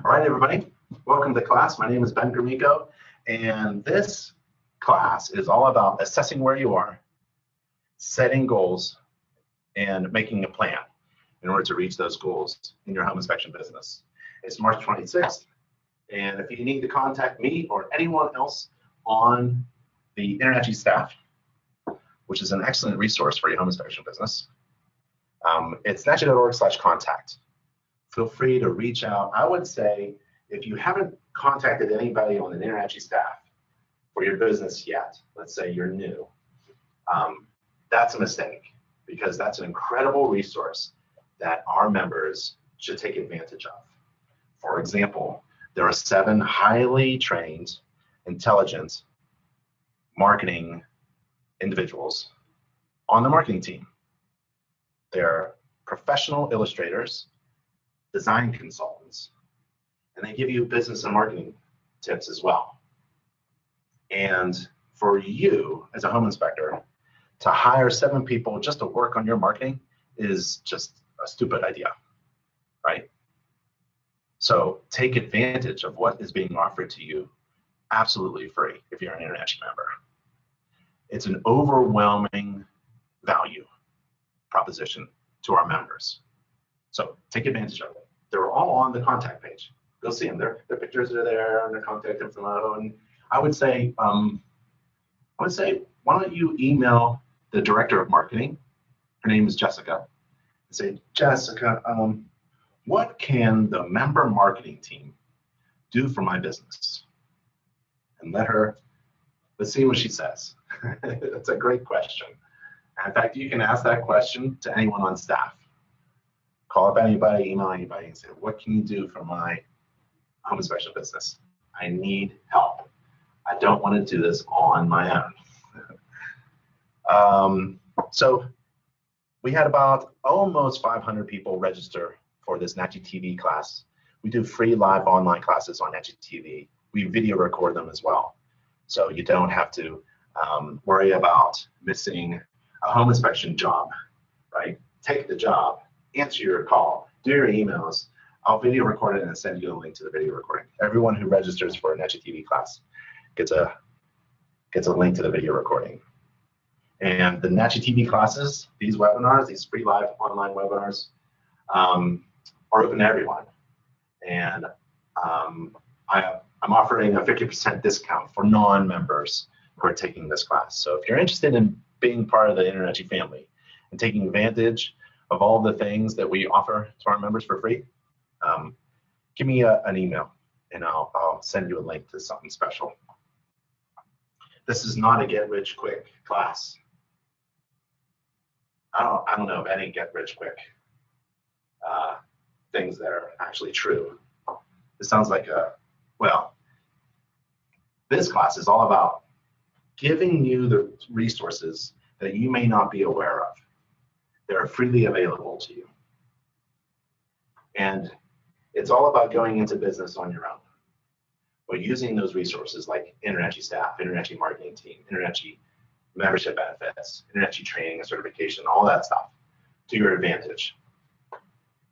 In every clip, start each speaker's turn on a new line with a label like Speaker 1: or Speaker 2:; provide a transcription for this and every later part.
Speaker 1: All right, everybody, welcome to class. My name is Ben Gromicko, and this class is all about assessing where you are, setting goals, and making a plan in order to reach those goals in your home inspection business. It's March 26th, and if you need to contact me or anyone else on the InterNACHI staff, which is an excellent resource for your home inspection business, it's nachi.org/contact. Feel free to reach out. I would say if you haven't contacted anybody on the InterNACHI staff for your business yet, let's say you're new, that's a mistake, because that's an incredible resource that our members should take advantage of. For example, there are 7 highly trained, intelligent marketing individuals on the marketing team. They're professional illustrators, design consultants, and they give you business and marketing tips as well. And for you as a home inspector to hire 7 people just to work on your marketing is just a stupid idea, right? So take advantage of what is being offered to you absolutely free if you're an InterNACHI member. It's an overwhelming value proposition to our members. So take advantage of it. They're all on the contact page. Go see them. Their pictures are there and their contact info. And I would say, why don't you email the director of marketing? Her name is Jessica. And say, Jessica, what can the member marketing team do for my business? And let's see what she says. That's a great question. And in fact, you can ask that question to anyone on staff. Call up anybody, email anybody, and say, what can you do for my home inspection business? I need help. I don't want to do this on my own. So we had about almost 500 people register for this NACHI TV class. We do free live online classes on NACHI TV. We video record them as well. So you don't have to worry about missing a home inspection job, right? Take the job, answer your call, do your emails. I'll video record it and send you a link to the video recording. Everyone who registers for a NACHI TV class gets a link to the video recording. And the NACHI TV classes, these webinars, these free live online webinars, are open to everyone. And I'm offering a 50% discount for non-members who are taking this class. So if you're interested in being part of the InterNACHI family and taking advantage of all the things that we offer to our members for free, give me an email and I'll send you a link to something special. This is not a get-rich-quick class. I don't know of any get-rich-quick things that are actually true. It sounds like this class is all about giving you the resources that you may not be aware of. They're freely available to you. And it's all about going into business on your own, but using those resources like InterNACHI staff, InterNACHI marketing team, InterNACHI membership benefits, InterNACHI training and certification, all that stuff to your advantage.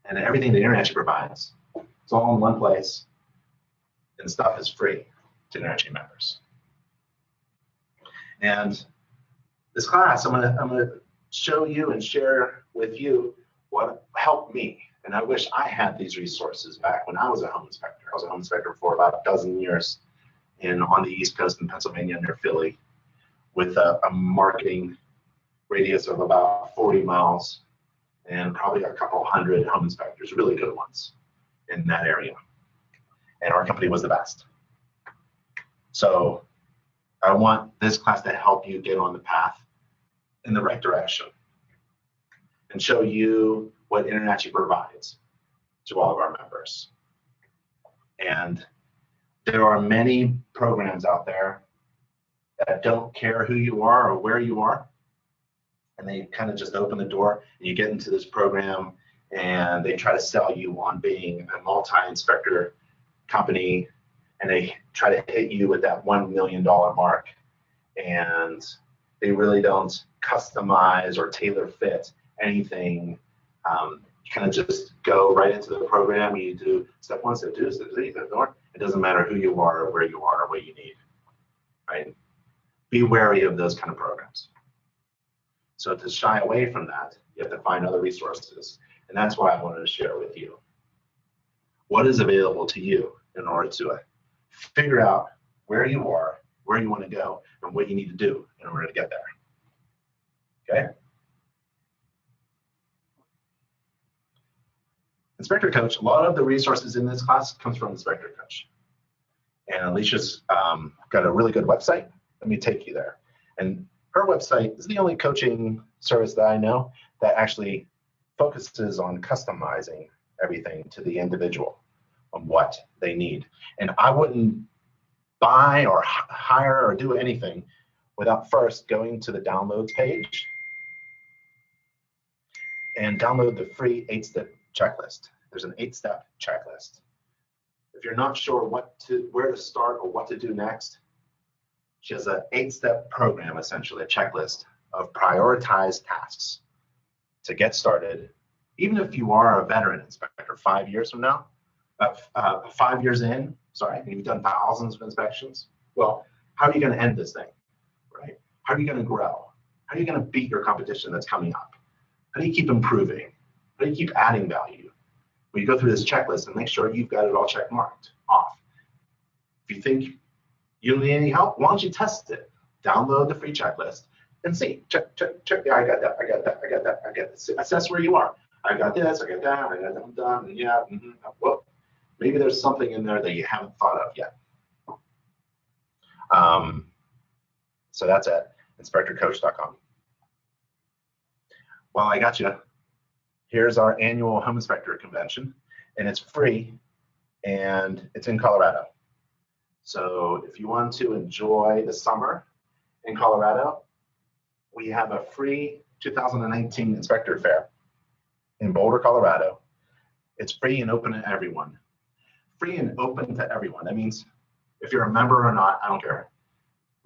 Speaker 1: And everything that InterNACHI provides, it's all in one place, and stuff is free to InterNACHI members. And this class, I'm gonna show you and share with you what helped me. And I wish I had these resources back when I was a home inspector. I was a home inspector for about a dozen years on the East Coast in Pennsylvania near Philly, with a marketing radius of about 40 miles and probably a couple hundred home inspectors, really good ones in that area. And our company was the best. So I want this class to help you get on the path in the right direction and show you what InterNACHI provides to all of our members. And there are many programs out there that don't care who you are or where you are, and they kind of just open the door and you get into this program and they try to sell you on being a multi-inspector company, and they try to hit you with that $1 million mark, and they really don't customize or tailor fit anything kind of just go right into the program. You do step 1, step 2, step 3, step 4. It doesn't matter who you are or where you are or what you need, right? Be wary of those kind of programs. So to shy away from that, you have to find other resources. And that's why I wanted to share with you what is available to you in order to figure out where you are, where you want to go, and what you need to do in order to get there. Okay? Inspector Coach, a lot of the resources in this class comes from Inspector Coach. And Alicia's got a really good website. Let me take you there. And her website is the only coaching service that I know that actually focuses on customizing everything to the individual on what they need. And I wouldn't buy or hire or do anything without first going to the downloads page and download the free 8-step checklist. There's an 8-step checklist. If you're not sure where to start or what to do next, she has an 8-step program, essentially a checklist of prioritized tasks to get started. Even if you are a veteran inspector 5 years from now, 5 years in, sorry, and you've done thousands of inspections, well, how are you going to end this thing, right? How are you going to grow? How are you going to beat your competition that's coming up? How do you keep improving? How do you keep adding value? Well, you go through this checklist and make sure you've got it all check marked off. If you think you don't need any help, why don't you test it? Download the free checklist and see. Check. Yeah, I got that. I got this. Assess where you are. I got this. I got that. I got that. I'm done. And yeah. Well, maybe there's something in there that you haven't thought of yet. So that's at inspectorcoach.com. Well, I got you. Here's our annual home inspector convention, and it's free, and it's in Colorado. So if you want to enjoy the summer in Colorado, we have a free 2019 Inspector Fair in Boulder, Colorado. It's free and open to everyone. Free and open to everyone. That means if you're a member or not, I don't care.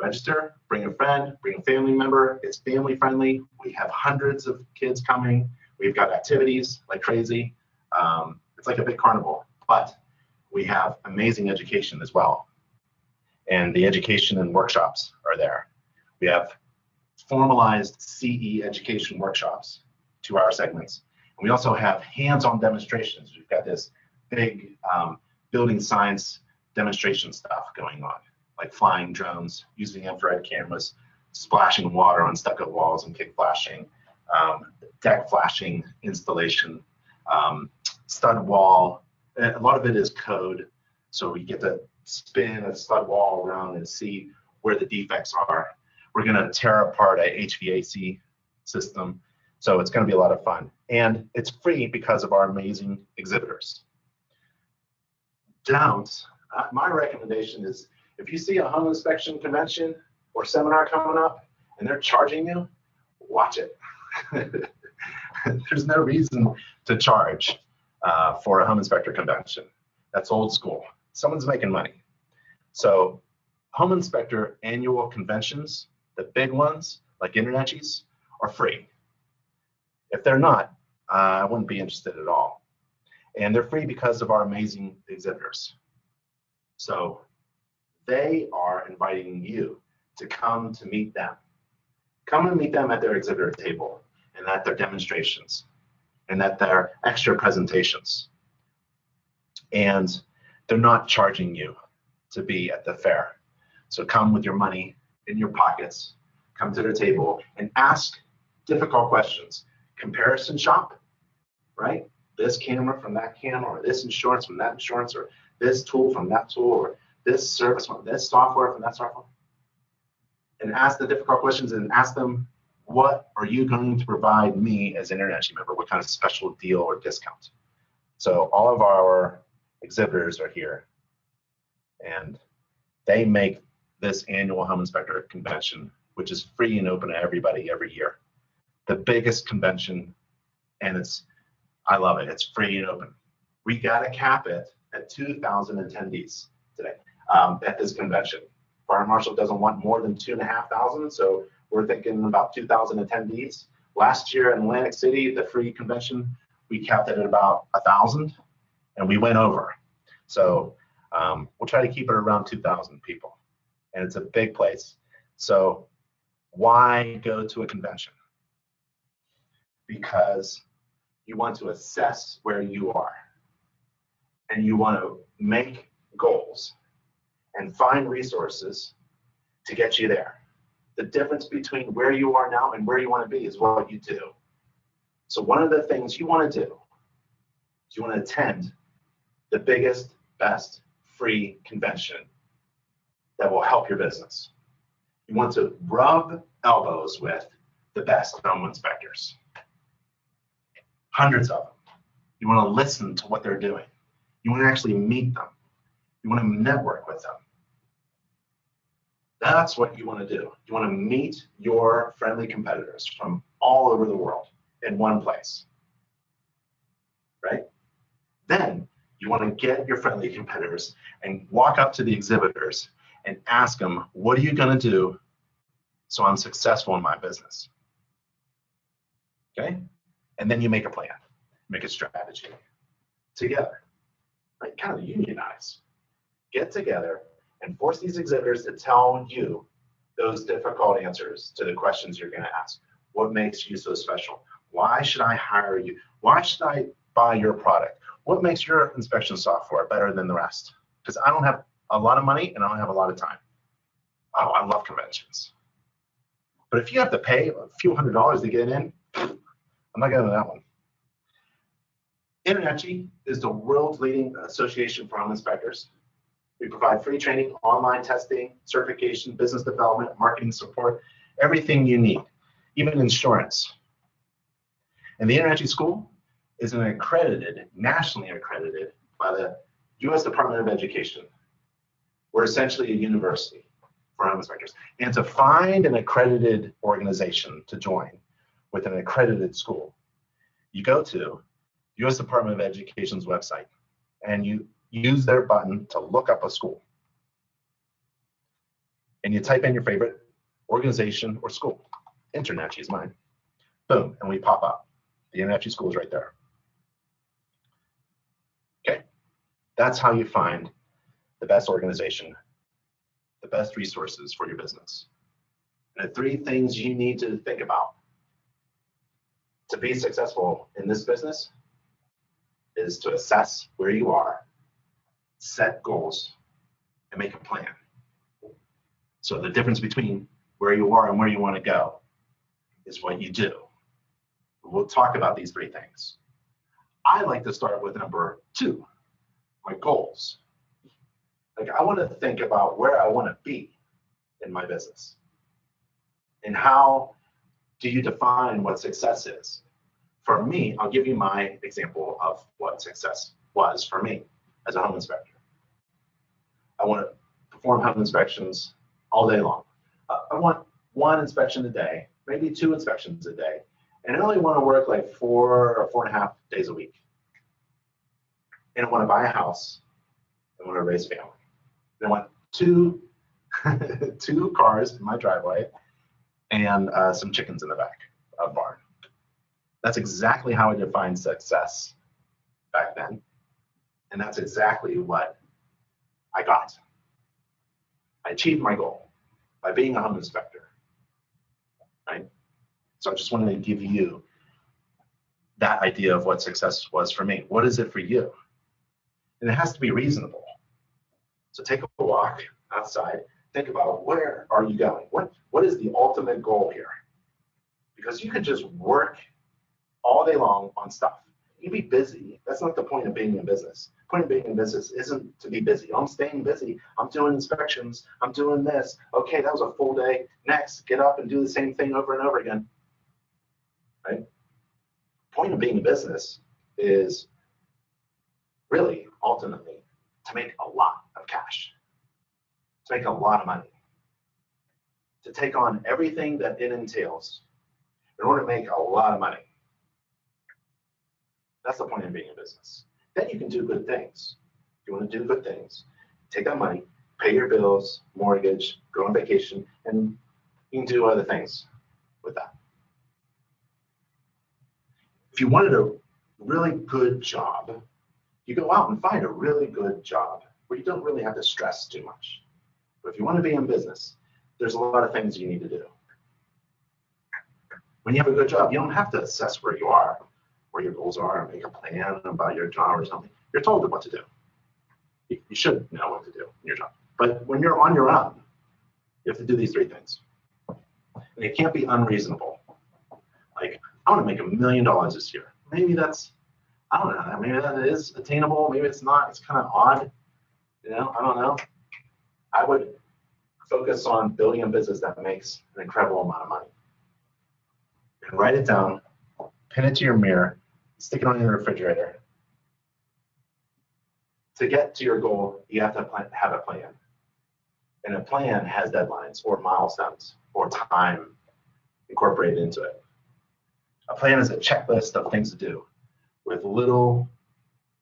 Speaker 1: Register, bring a friend, bring a family member. It's family friendly. We have hundreds of kids coming. We've got activities like crazy. It's like a big carnival, but we have amazing education as well. And the education and workshops are there. We have formalized CE education workshops, 2-hour segments. And we also have hands-on demonstrations. We've got this big building science demonstration stuff going on, like flying drones, using infrared cameras, splashing water on stucco walls and kick flashing, deck flashing installation, stud wall. A lot of it is code, so we get to spin a stud wall around and see where the defects are. We're going to tear apart a HVAC system, so it's going to be a lot of fun. And it's free because of our amazing exhibitors. My recommendation is if you see a home inspection convention or seminar coming up and they're charging you, watch it. There's no reason to charge for a home inspector convention. That's old school. Someone's making money. So home inspector annual conventions, the big ones like InterNACHI's, are free. If they're not, I wouldn't be interested at all. And they're free because of our amazing exhibitors. So they are inviting you to come to meet them. Come and meet them at their exhibitor table and at their demonstrations and at their extra presentations. And they're not charging you to be at the fair. So come with your money in your pockets, come to their table and ask difficult questions. Comparison shop, right? This camera from that camera, or this insurance from that insurance, or this tool from that tool, or this service from this software from that software. And ask the difficult questions and ask them, what are you going to provide me as an InterNACHI member? What kind of special deal or discount? So all of our exhibitors are here, and they make this annual home inspector convention, which is free and open to everybody every year, the biggest convention, and I love it. It's free and open. We got to cap it at 2,000 attendees today at this convention. Fire Marshal doesn't want more than 2,500, so we're thinking about 2,000 attendees. Last year in Atlantic City, the free convention we capped it at about 1,000, and we went over. So we'll try to keep it around 2,000 people, and it's a big place. So why go to a convention? Because you want to assess where you are, and you want to make goals and find resources to get you there. The difference between where you are now and where you want to be is what you do. So one of the things you want to do is you want to attend the biggest, best free convention that will help your business. You want to rub elbows with the best home inspectors. Hundreds of them. You want to listen to what they're doing. You want to actually meet them. You want to network with them. That's what you want to do. You want to meet your friendly competitors from all over the world in one place, right? Then you want to get your friendly competitors and walk up to the exhibitors and ask them, what are you going to do so I'm successful in my business? Okay? And then you make a plan, make a strategy together, right? Kind of unionize. Get together and force these exhibitors to tell you those difficult answers to the questions you're going to ask. What makes you so special? Why should I hire you? Why should I buy your product? What makes your inspection software better than the rest? Because I don't have a lot of money and I don't have a lot of time. Oh, I love conventions. But if you have to pay a few $100s to get in, I'm not going to that one. InterNACHI is the world's leading association for home inspectors. We provide free training, online testing, certification, business development, marketing support, everything you need, even insurance. And the InterNACHI school is an accredited, nationally accredited by the U.S. Department of Education. We're essentially a university for home inspectors. And to find an accredited organization to join with an accredited school, you go to U.S. Department of Education's website and you use their button to look up a school. And you type in your favorite organization or school. InterNACHI is mine. Boom, and we pop up. The InterNACHI school is right there. Okay, that's how you find the best organization, the best resources for your business. And the 3 things you need to think about to be successful in this business is to assess where you are, set goals, and make a plan. So the difference between where you are and where you want to go is what you do. We'll talk about these 3 things. I like to start with number 2, my goals. Like I want to think about where I want to be in my business. And how do you define what success is? For me, I'll give you my example of what success was for me as a home inspector. I want to perform home inspections all day long. I want 1 inspection a day, maybe 2 inspections a day, and I only want to work like 4 or 4.5 days a week. And I want to buy a house. I want to raise a family. And I want 2 cars in my driveway and some chickens in the back of the barn. That's exactly how I defined success back then. And that's exactly what I got. I achieved my goal by being a home inspector, right? So I just wanted to give you that idea of what success was for me. What is it for you? And it has to be reasonable. So take a walk outside, think about where are you going? What is the ultimate goal here? Because you could just work all day long on stuff. You can be busy. That's not the point of being in business. The point of being in business isn't to be busy. I'm staying busy. I'm doing inspections. I'm doing this. Okay, that was a full day. Next, get up and do the same thing over and over again. Right? The point of being in business is really, ultimately, to make a lot of cash, to make a lot of money, to take on everything that it entails in order to make a lot of money. That's the point of being in business. Then you can do good things. If you want to do good things, take that money, pay your bills, mortgage, go on vacation, and you can do other things with that. If you wanted to really good job, you go out and find a really good job where you don't really have to stress too much. But if you want to be in business, there's a lot of things you need to do. When you have a good job, you don't have to assess where you are, where your goals are, and make a plan about your job or something. You're told what to do. You should know what to do in your job. But when you're on your own, you have to do these 3 things. And it can't be unreasonable. Like, I want to make $1 million this year. Maybe that's, I don't know, maybe that is attainable, maybe it's not, it's kind of odd. You know, I don't know. I would focus on building a business that makes an incredible amount of money. And write it down, pin it to your mirror, stick it on your refrigerator. To get to your goal, you have to have a plan. And a plan has deadlines or milestones or time incorporated into it. A plan is a checklist of things to do with little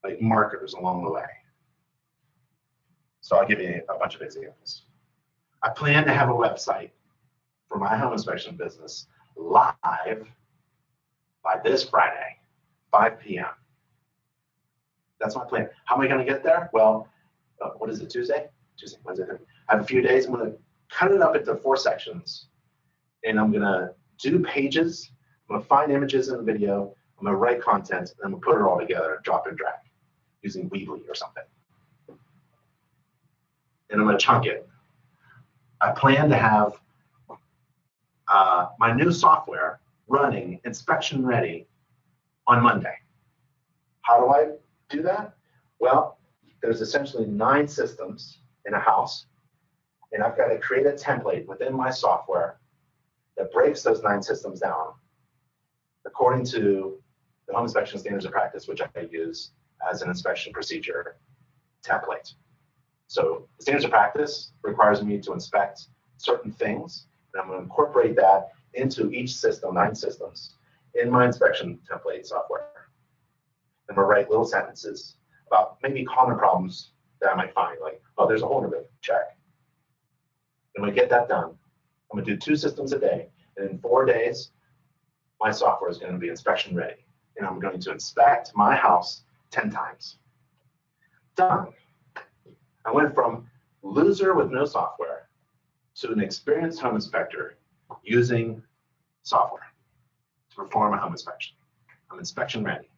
Speaker 1: like markers along the way. So I'll give you a bunch of examples. I plan to have a website for my home inspection business live by this Friday, 5 p.m. That's my plan. How am I going to get there? Well, what is it, Tuesday? Tuesday, Wednesday, Thursday. I have a few days. I'm going to cut it up into 4 sections. And I'm going to do pages. I'm going to find images in the video. I'm going to write content. And I'm going to put it all together, drop and drag, using Weebly or something. And I'm going to chunk it. I plan to have my new software running inspection ready on Monday. How do I do that? Well, there's essentially 9 systems in a house, and I've got to create a template within my software that breaks those 9 systems down according to the home inspection standards of practice, which I use as an inspection procedure template. So the standards of practice requires me to inspect certain things, and I'm going to incorporate that into each system, 9 systems, in my inspection template software. And we'll write little sentences about maybe common problems that I might find, like, oh, there's a hole in the roof, check. And when I get that done, I'm going to do 2 systems a day, and in 4 days, my software is going to be inspection ready, and I'm going to inspect my house 10 times. Done. I went from loser with no software to an experienced home inspector using software to perform a home inspection. I'm inspection ready.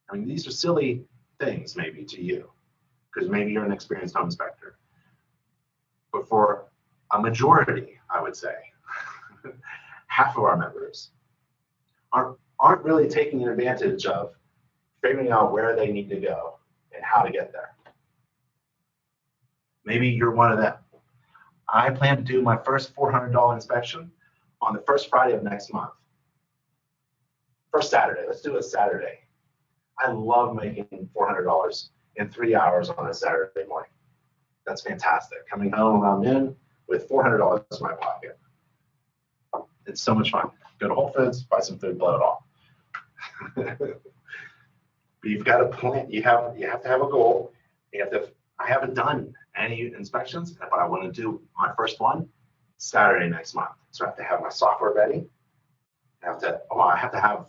Speaker 1: I mean, these are silly things maybe to you, because maybe you're an experienced home inspector. But for a majority, I would say, half of our members aren't really taking advantage of figuring out where they need to go and how to get there. Maybe you're one of them. I plan to do my first $400 inspection on the first Friday of next month. First Saturday. Let's do it Saturday. I love making $400 in 3 hours on a Saturday morning. That's fantastic. Coming home around noon with $400 in my pocket. It's so much fun. Go to Whole Foods, buy some food, blow it all. But you've got a plan. You have to have a goal. I haven't done any inspections, but I want to do my first one Saturday next month. So I have to have my software ready. I have to have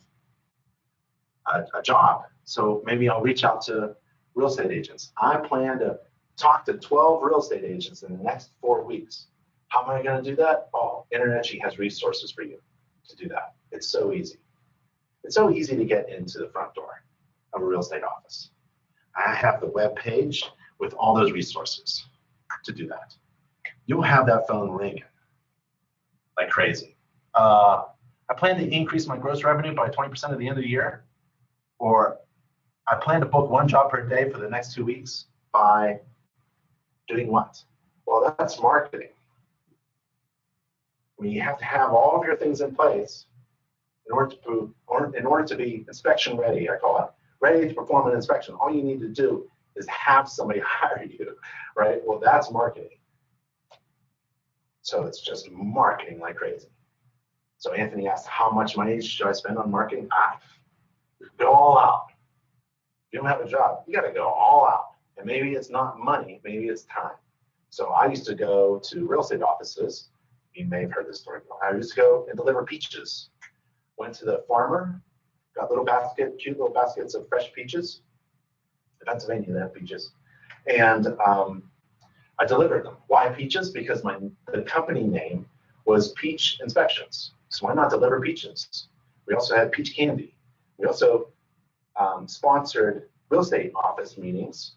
Speaker 1: a job. So maybe I'll reach out to real estate agents. I plan to talk to 12 real estate agents in the next 4 weeks. How am I going to do that? Oh, InterNACHI has resources for you to do that. It's so easy. It's so easy to get into the front door of a real estate office. I have the web page with all those resources to do that. You'll have that phone ringing like crazy. I plan to increase my gross revenue by 20% at the end of the year, or I plan to book 1 job per day for the next 2 weeks by doing what? Well, that's marketing. I mean, you have to have all of your things in place in order to be inspection ready, I call it, ready to perform an inspection. All you need to do is have somebody hire you, right? Well, that's marketing. So it's just marketing like crazy. So Anthony asked, how much money should I spend on marketing? Go all out. If you don't have a job, you got to go all out. And maybe it's not money, maybe it's time. So I used to go to real estate offices. You may have heard this story. I used to go and deliver peaches. Went to the farmer, got little basket, cute little baskets of fresh peaches. In Pennsylvania, they have peaches. And I delivered them. Why peaches? Because the company name was Peach Inspections. So why not deliver peaches? We also had peach candy. We also sponsored real estate office meetings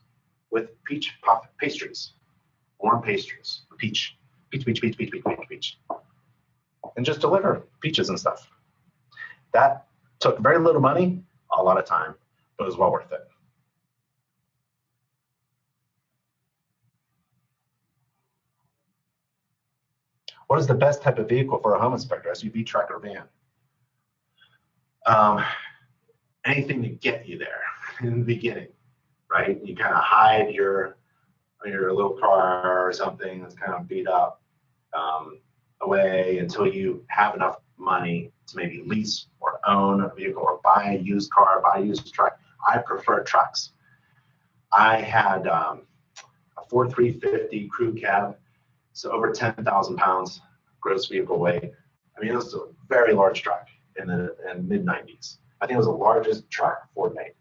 Speaker 1: with peach puff pastries, warm pastries, peach, and just deliver peaches and stuff. That took very little money, a lot of time, but it was well worth it. What is the best type of vehicle for a home inspector, SUV, truck, or van? Anything to get you there in the beginning, right? You kind of hide your little car or something that's kind of beat up away until you have enough money to maybe lease or own a vehicle or buy a used car, buy a used truck. I prefer trucks. I had a Ford 350 crew cab, so over 10,000 pounds gross vehicle weight. I mean, it was a very large truck in the mid-90s. I think it was the largest truck Ford made.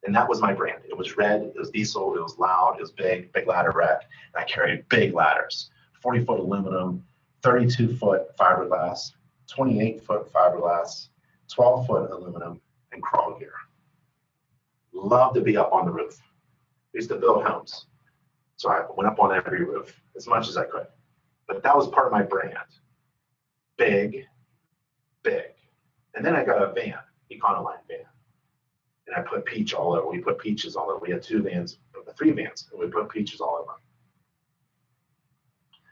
Speaker 1: And that was my brand. It was red, it was diesel, it was loud, it was big ladder rack. And I carried big ladders, 40-foot aluminum, 32-foot fiberglass, 28-foot fiberglass, 12-foot aluminum, and crawl gear. Love to be up on the roof. I used to build homes. So I went up on every roof as much as I could. But that was part of my brand. Big. And then I got a van, Econoline van. And I put peach all over. We put peaches all over. We had 3 vans, and we put peaches all over.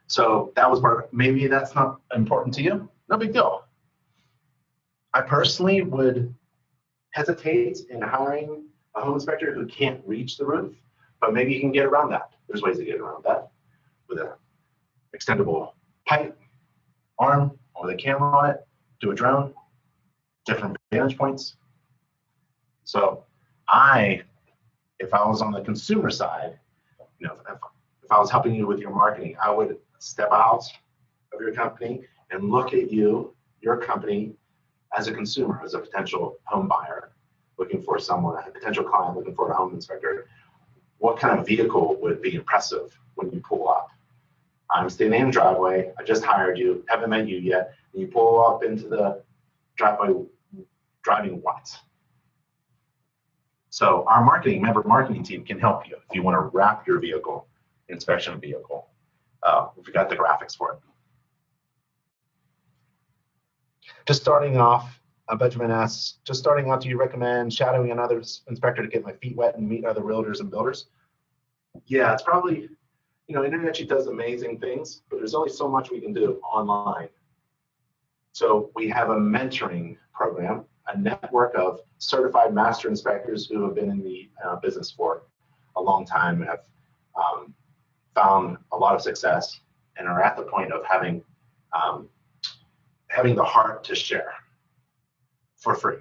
Speaker 1: So that was part of it. Maybe that's not important to you. No big deal. I personally would hesitate in hiring a home inspector who can't reach the roof, but maybe you can get around that. There's ways to get around that with an extendable pipe, arm, with a camera on it, do a drone, different vantage points. So if I was on the consumer side, if I was helping you with your marketing, I would step out of your company and look at your company as a consumer, as a potential home buyer, looking for someone, a potential client looking for a home inspector. What kind of vehicle would be impressive when you pull up? I'm standing in the driveway. I just hired you, haven't met you yet, and you pull up into the driveway driving what? So our member marketing team can help you if you want to wrap your vehicle, inspection vehicle. We've got the graphics for it. Just starting off, Benjamin asks, just starting out, do you recommend shadowing another inspector to get my feet wet and meet other realtors and builders? Yeah, it's probably, InterNACHI does amazing things, but there's only so much we can do online. So we have a mentoring program, a network of certified master inspectors who have been in the business for a long time and have found a lot of success and are at the point of having the heart to share for free.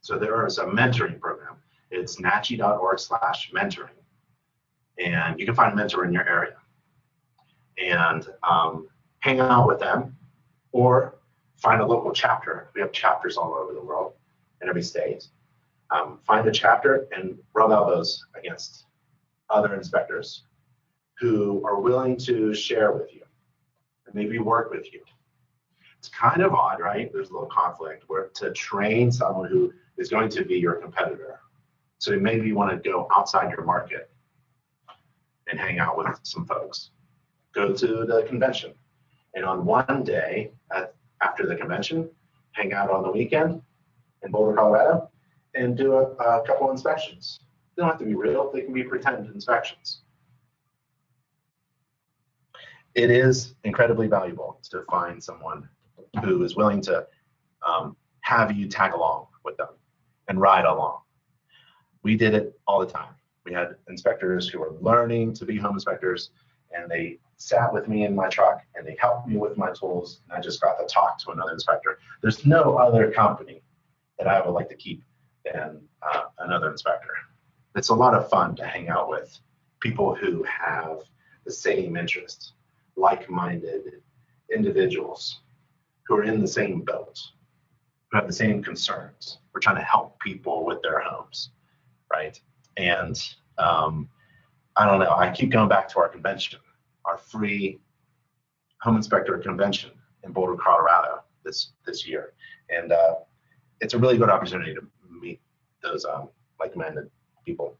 Speaker 1: So there is a mentoring program. It's nachi.org/mentoring. And you can find a mentor in your area and hang out with them or find a local chapter. We have chapters all over the world in every state. Find a chapter and rub elbows against other inspectors who are willing to share with you and maybe work with you. It's kind of odd, right? There's a little conflict where to train someone who is going to be your competitor. So maybe you want to go outside your market and hang out with some folks. Go to the convention. And on one day after the convention, hang out on the weekend in Boulder, Colorado, and do a couple inspections. They don't have to be real. They can be pretend inspections. It is incredibly valuable to find someone who is willing to have you tag along with them and ride along. We did it all the time. We had inspectors who were learning to be home inspectors, and they sat with me in my truck and they helped me with my tools, and I just got to talk to another inspector. There's no other company that I would like to keep than another inspector. It's a lot of fun to hang out with people who have the same interests, like-minded individuals who are in the same boat. who have the same concerns. We're trying to help people with their homes, right? And I don't know, I keep going back to our convention, our free home inspector convention in Boulder, Colorado this year. And it's a really good opportunity to meet those like-minded people.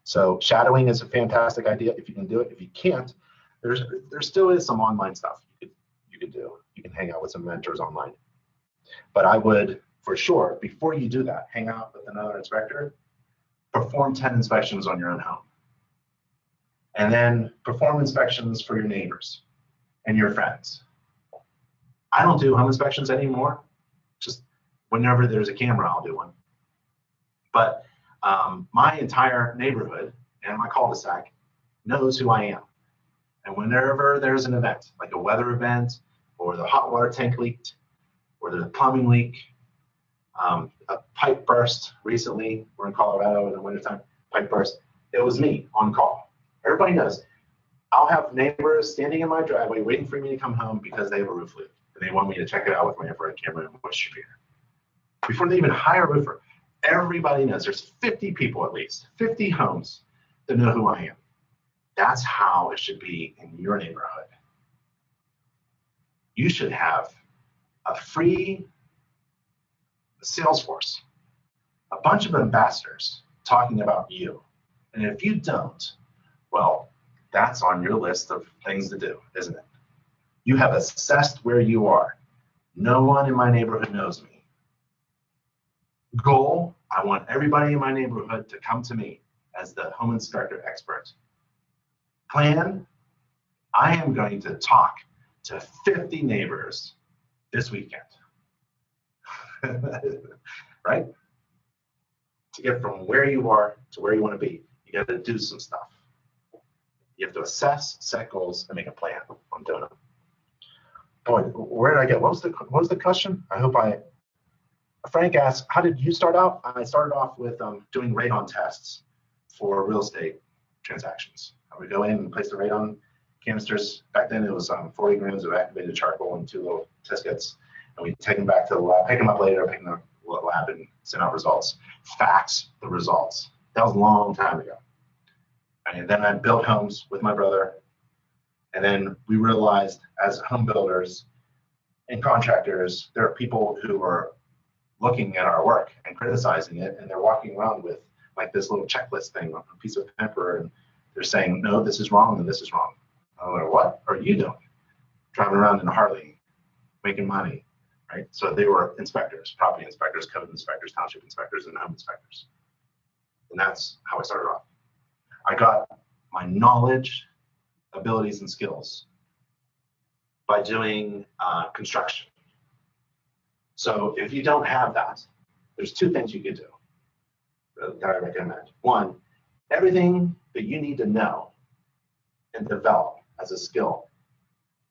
Speaker 1: So shadowing is a fantastic idea if you can do it. If you can't, there still is some online stuff you could do. You can hang out with some mentors online. But I would, for sure, before you do that, hang out with another inspector, perform 10 inspections on your own home. And then perform inspections for your neighbors and your friends. I don't do home inspections anymore. Just whenever there's a camera, I'll do one. But my entire neighborhood and my cul-de-sac knows who I am. And whenever there's an event, like a weather event, or the hot water tank leaked, or the plumbing leak, a pipe burst recently, we're in Colorado in the wintertime, pipe burst, it was me on call. Everybody knows. I'll have neighbors standing in my driveway waiting for me to come home because they have a roof leak, and they want me to check it out with my infrared camera and moisture meter. Before they even hire a roofer, everybody knows. There's 50 people at least, 50 homes that know who I am. That's how it should be in your neighborhood. You should have a free sales force, a bunch of ambassadors talking about you. And if you don't, well, that's on your list of things to do, isn't it? You have assessed where you are. No one in my neighborhood knows me. Goal, I want everybody in my neighborhood to come to me as the home inspector expert. Plan, I am going to talk to 50 neighbors this weekend. Right? To get from where you are to where you want to be, you got to do some stuff. You have to assess, set goals, and make a plan on doing them. Boy, where did I get? What was the question? I hope Frank asked, how did you start out? I started off with doing radon tests for real estate transactions. I would go in and place the radon canisters. Back then it was 40 grams of activated charcoal and 2 little test kits. And we'd take them back to the lab, pick them up later, pick them up to the lab and send out results. Fax the results. That was a long time ago. And then I built homes with my brother. And then we realized as home builders and contractors, there are people who are looking at our work and criticizing it, and they're walking around with like this little checklist thing on a piece of paper, and they're saying, no, this is wrong and this is wrong. I'm like, what are you doing? Driving around in a Harley, making money, right? So they were inspectors, property inspectors, code inspectors, township inspectors, and home inspectors. And that's how I started off. I got my knowledge, abilities, and skills by doing construction. So if you don't have that, there's 2 things you could do that I recommend. One, everything that you need to know and develop as a skill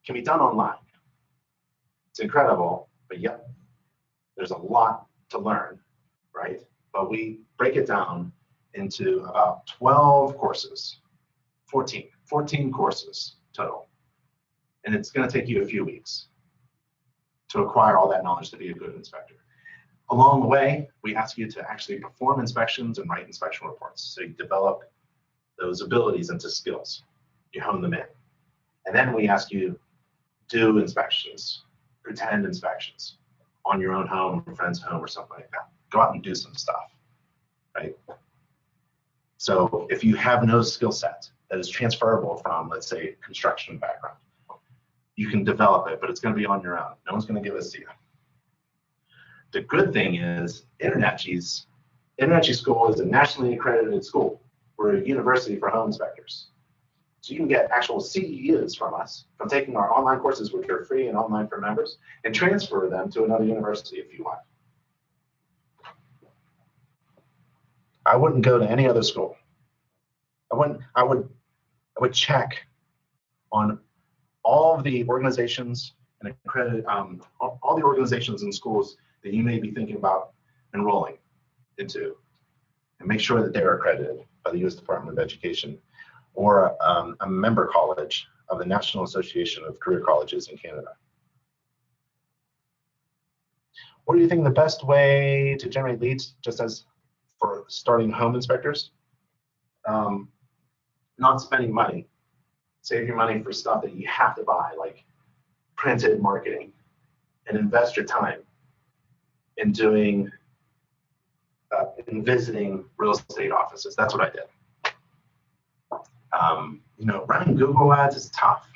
Speaker 1: can be done online. It's incredible, but yet there's a lot to learn, right? But we break it down into about 12 courses, 14 courses total. And it's going to take you a few weeks to acquire all that knowledge to be a good inspector. Along the way, we ask you to actually perform inspections and write inspection reports. So you develop those abilities into skills. You hone them in. And then we ask you to do inspections, pretend inspections on your own home, your friend's home, or something like that. Go out and do some stuff, right? So if you have no skill set that is transferable from, let's say, construction background, you can develop it, but it's going to be on your own. No one's going to give this to you. The good thing is InterNACHI school is a nationally accredited school. We're a university for home inspectors. So you can get actual CEUs from us, from taking our online courses, which are free and online for members, and transfer them to another university if you want. I wouldn't go to any other school. I would check on all of the organizations and accredited, all the organizations and schools that you may be thinking about enrolling into, and make sure that they're accredited by the U.S. Department of Education or a member college of the National Association of Career Colleges in Canada. What do you think the best way to generate leads, just as for starting home inspectors? Not spending money. Save your money for stuff that you have to buy, like printed marketing, and invest your time in doing, in visiting real estate offices. That's what I did. You know, running Google ads is tough.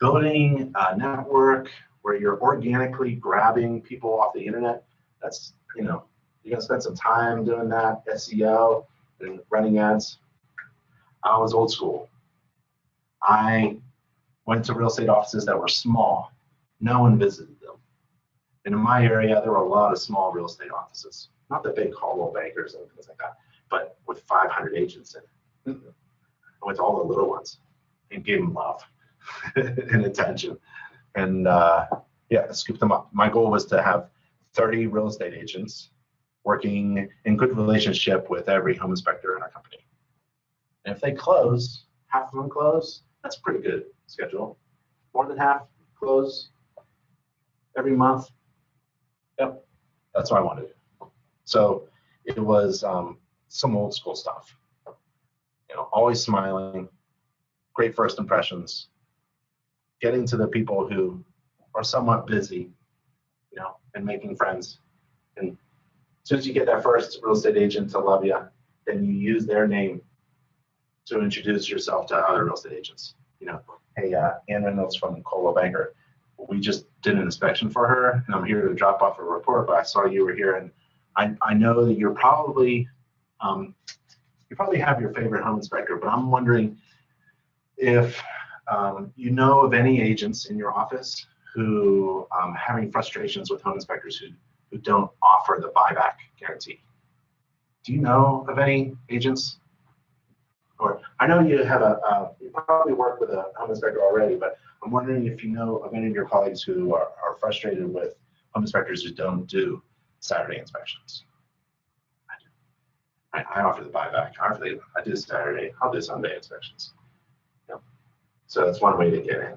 Speaker 1: Building a network where you're organically grabbing people off the internet, that's, you know, you're gonna spend some time doing that, SEO and running ads. I was old school. I went to real estate offices that were small. No one visited them. And in my area, there were a lot of small real estate offices, not the big hollow bankers and things like that, but with 500 agents in it. I went to all the little ones and gave them love and attention. And yeah, scoop them up. My goal was to have 30 real estate agents working in good relationship with every home inspector in our company. And if they close, half of them close, that's a pretty good schedule. More than half close every month. Yep, that's what I wanted. So it was some old school stuff. You know, always smiling, great first impressions, getting to the people who are somewhat busy, you know, and making friends. And as soon as you get that first real estate agent to love you, then you use their name to introduce yourself to other real estate agents. You know, hey, Ann Reynolds from Coldwell Banker. We just did an inspection for her, and I'm here to drop off a report, but I saw you were here, and I know that you're probably, you probably have your favorite home inspector, but I'm wondering if you know of any agents in your office who having frustrations with home inspectors who don't offer the buyback guarantee. Do you know of any agents? Or I know you have you probably work with a home inspector already, but I'm wondering if you know of any of your colleagues who are frustrated with home inspectors who don't do Saturday inspections. I do. I offer the buyback. I do Saturday. I'll do Sunday inspections. Yep. So that's one way to get in.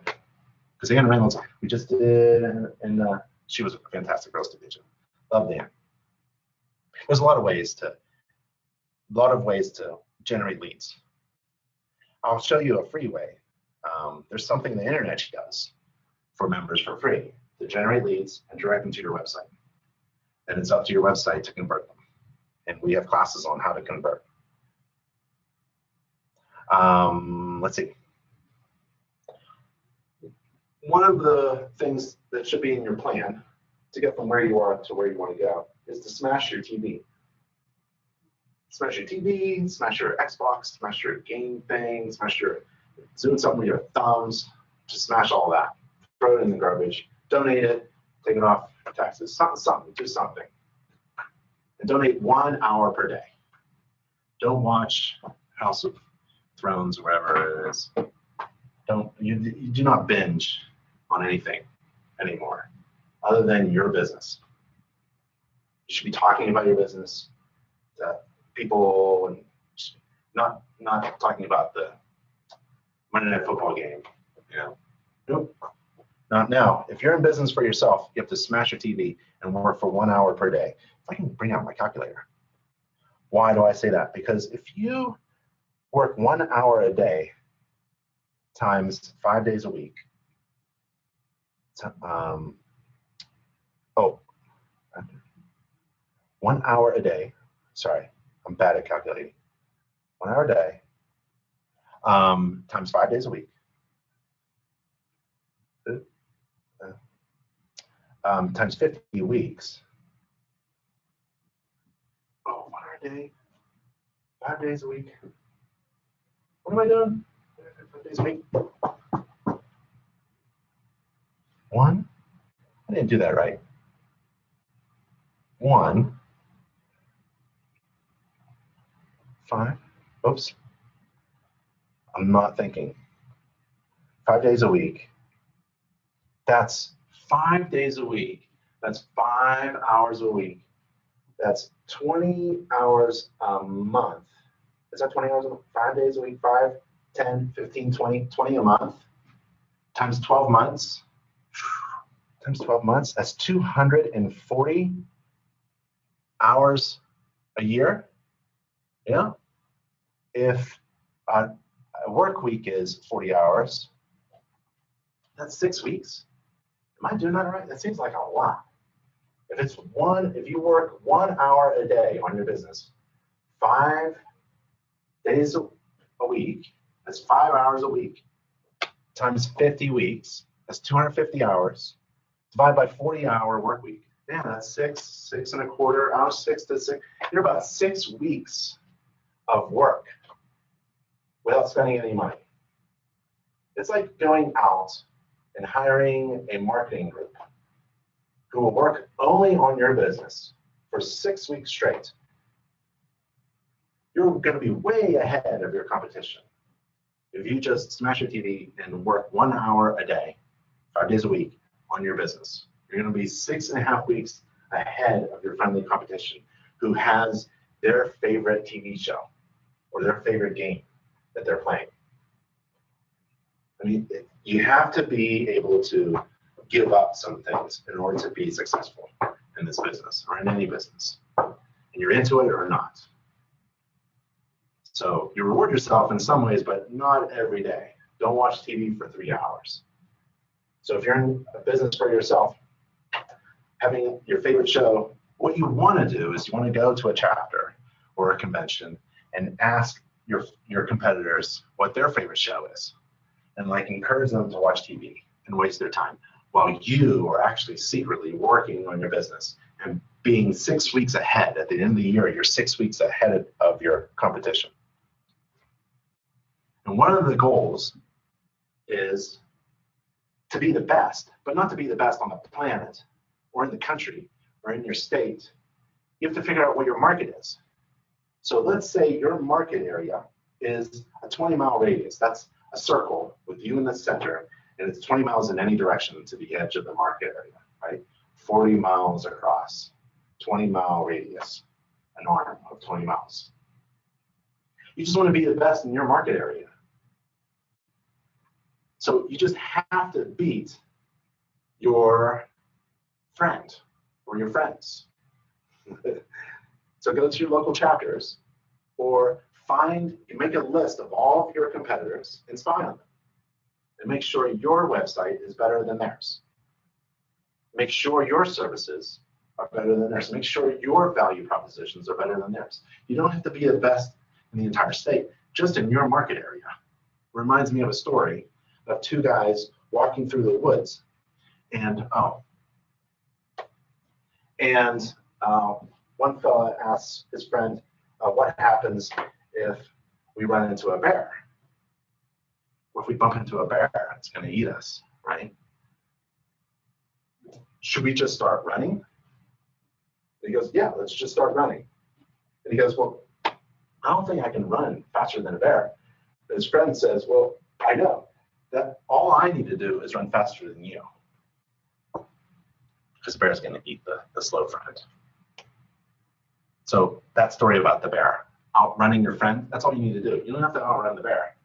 Speaker 1: Because Ann Reynolds, we just did, and she was a fantastic real estate agent. Loved Ann. There's a lot of ways to generate leads. I'll show you a free way. There's something the InterNACHI does for members for free to generate leads and direct them to your website. And it's up to your website to convert them. And we have classes on how to convert. Let's see. One of the things that should be in your plan to get from where you are to where you want to go is to smash your TV. Smash your TV, smash your Xbox, smash your game thing, smash your, doing something with your thumbs, just smash all that. Throw it in the garbage, donate it, take it off taxes, something, do something. And donate 1 hour per day. Don't watch House of Thrones or whatever it is. You do not binge on anything anymore other than your business. You should be talking about your business to people and not talking about the Monday Night Football game. You know, nope. Not now. If you're in business for yourself, you have to smash your TV and work for 1 hour per day. If I can bring out my calculator. Why do I say that? Because if you work 1 hour a day times 5 days a week, 1 hour a day, sorry, I'm bad at calculating. 1 hour a day times 5 days a week. Times 50 weeks. 1 hour a day, 5 days a week. What am I doing? 5 days a week. One? I didn't do that right. 1, 5. Oops. I'm not thinking. 5 days a week. That's 5 days a week. That's 5 hours a week. That's 20 hours a month. Is that 20 hours a month? 5 days a week, 5, 10, 15, 20 a month times 12 months. times 12 months, that's 240 hours a year. Yeah. If a work week is 40 hours, that's 6 weeks. Am I doing that right? That seems like a lot. If you work 1 hour a day on your business, 5 days a week, that's 5 hours a week, times 50 weeks, that's 250 hours, divided by 40-hour work week. Yeah, that's 6.25 hours, 6 to 6. You're about 6 weeks of work without spending any money. It's like going out and hiring a marketing group who will work only on your business for 6 weeks straight. You're going to be way ahead of your competition if you just smash your TV and work 1 hour a day, 5 days a week on your business. You're going to be 6.5 weeks ahead of your friendly competition who has their favorite TV show or their favorite game that they're playing. I mean, you have to be able to give up some things in order to be successful in this business or in any business. And you're into it or not. So you reward yourself in some ways, but not every day. Don't watch TV for 3 hours. So if you're in a business for yourself, having your favorite show, what you want to do is you want to go to a chapter or a convention and ask your competitors what their favorite show is, and like encourage them to watch TV and waste their time while you are actually secretly working on your business and being 6 weeks ahead. At the end of the year, you're 6 weeks ahead of your competition. And one of the goals is to be the best, but not to be the best on the planet or in the country or in your state. You have to figure out what your market is. So let's say your market area is a 20-mile radius. That's a circle with you in the center, and it's 20 miles in any direction to the edge of the market area, right? 40 miles across, 20-mile radius, an arm of 20 miles. You just want to be the best in your market area. So you just have to beat your friend or your friends. So go to your local chapters or make a list of all of your competitors and spy on them. And make sure your website is better than theirs. Make sure your services are better than theirs. Make sure your value propositions are better than theirs. You don't have to be the best in the entire state, just in your market area. Reminds me of a story of 2 guys walking through the woods. And one fella asks his friend, what happens if we run into a bear? What if we bump into a bear? It's going to eat us, right? Should we just start running? And he goes, yeah, let's just start running. And he goes, well, I don't think I can run faster than a bear. And his friend says, well, I know. That all I need to do is run faster than you. Because the bear's going to eat the slow friend. So that story about the bear, outrunning your friend, that's all you need to do. You don't have to outrun the bear.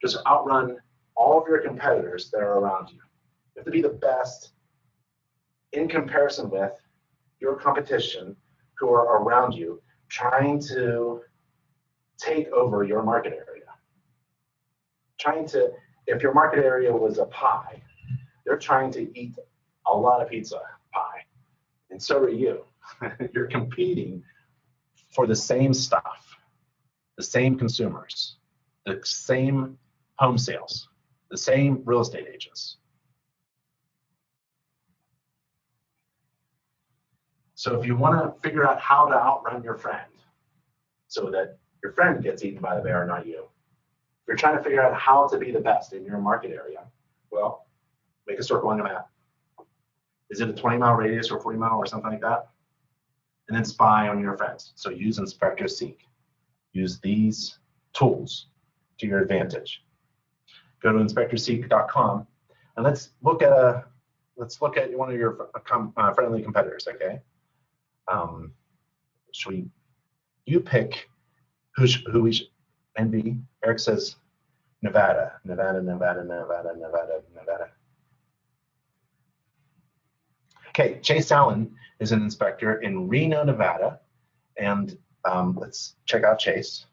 Speaker 1: Just outrun all of your competitors that are around you. You have to be the best in comparison with your competition who are around you, trying to take over your market area. If your market area was a pie, they're trying to eat a lot of pizza pie. And so are you. You're competing for the same stuff, the same consumers, the same home sales, the same real estate agents. So if you want to figure out how to outrun your friend so that your friend gets eaten by the bear, not you, if you're trying to figure out how to be the best in your market area, well, make a circle on a map. Is it a 20-mile radius or 40-mile or something like that? And then spy on your friends. So use Inspector Seek. Use these tools to your advantage. Go to inspectorseek.com and let's look at one of your friendly competitors. Okay. You pick who we should envy. Eric says Nevada. Okay, Chase Allen is an inspector in Reno, Nevada, and let's check out Chase.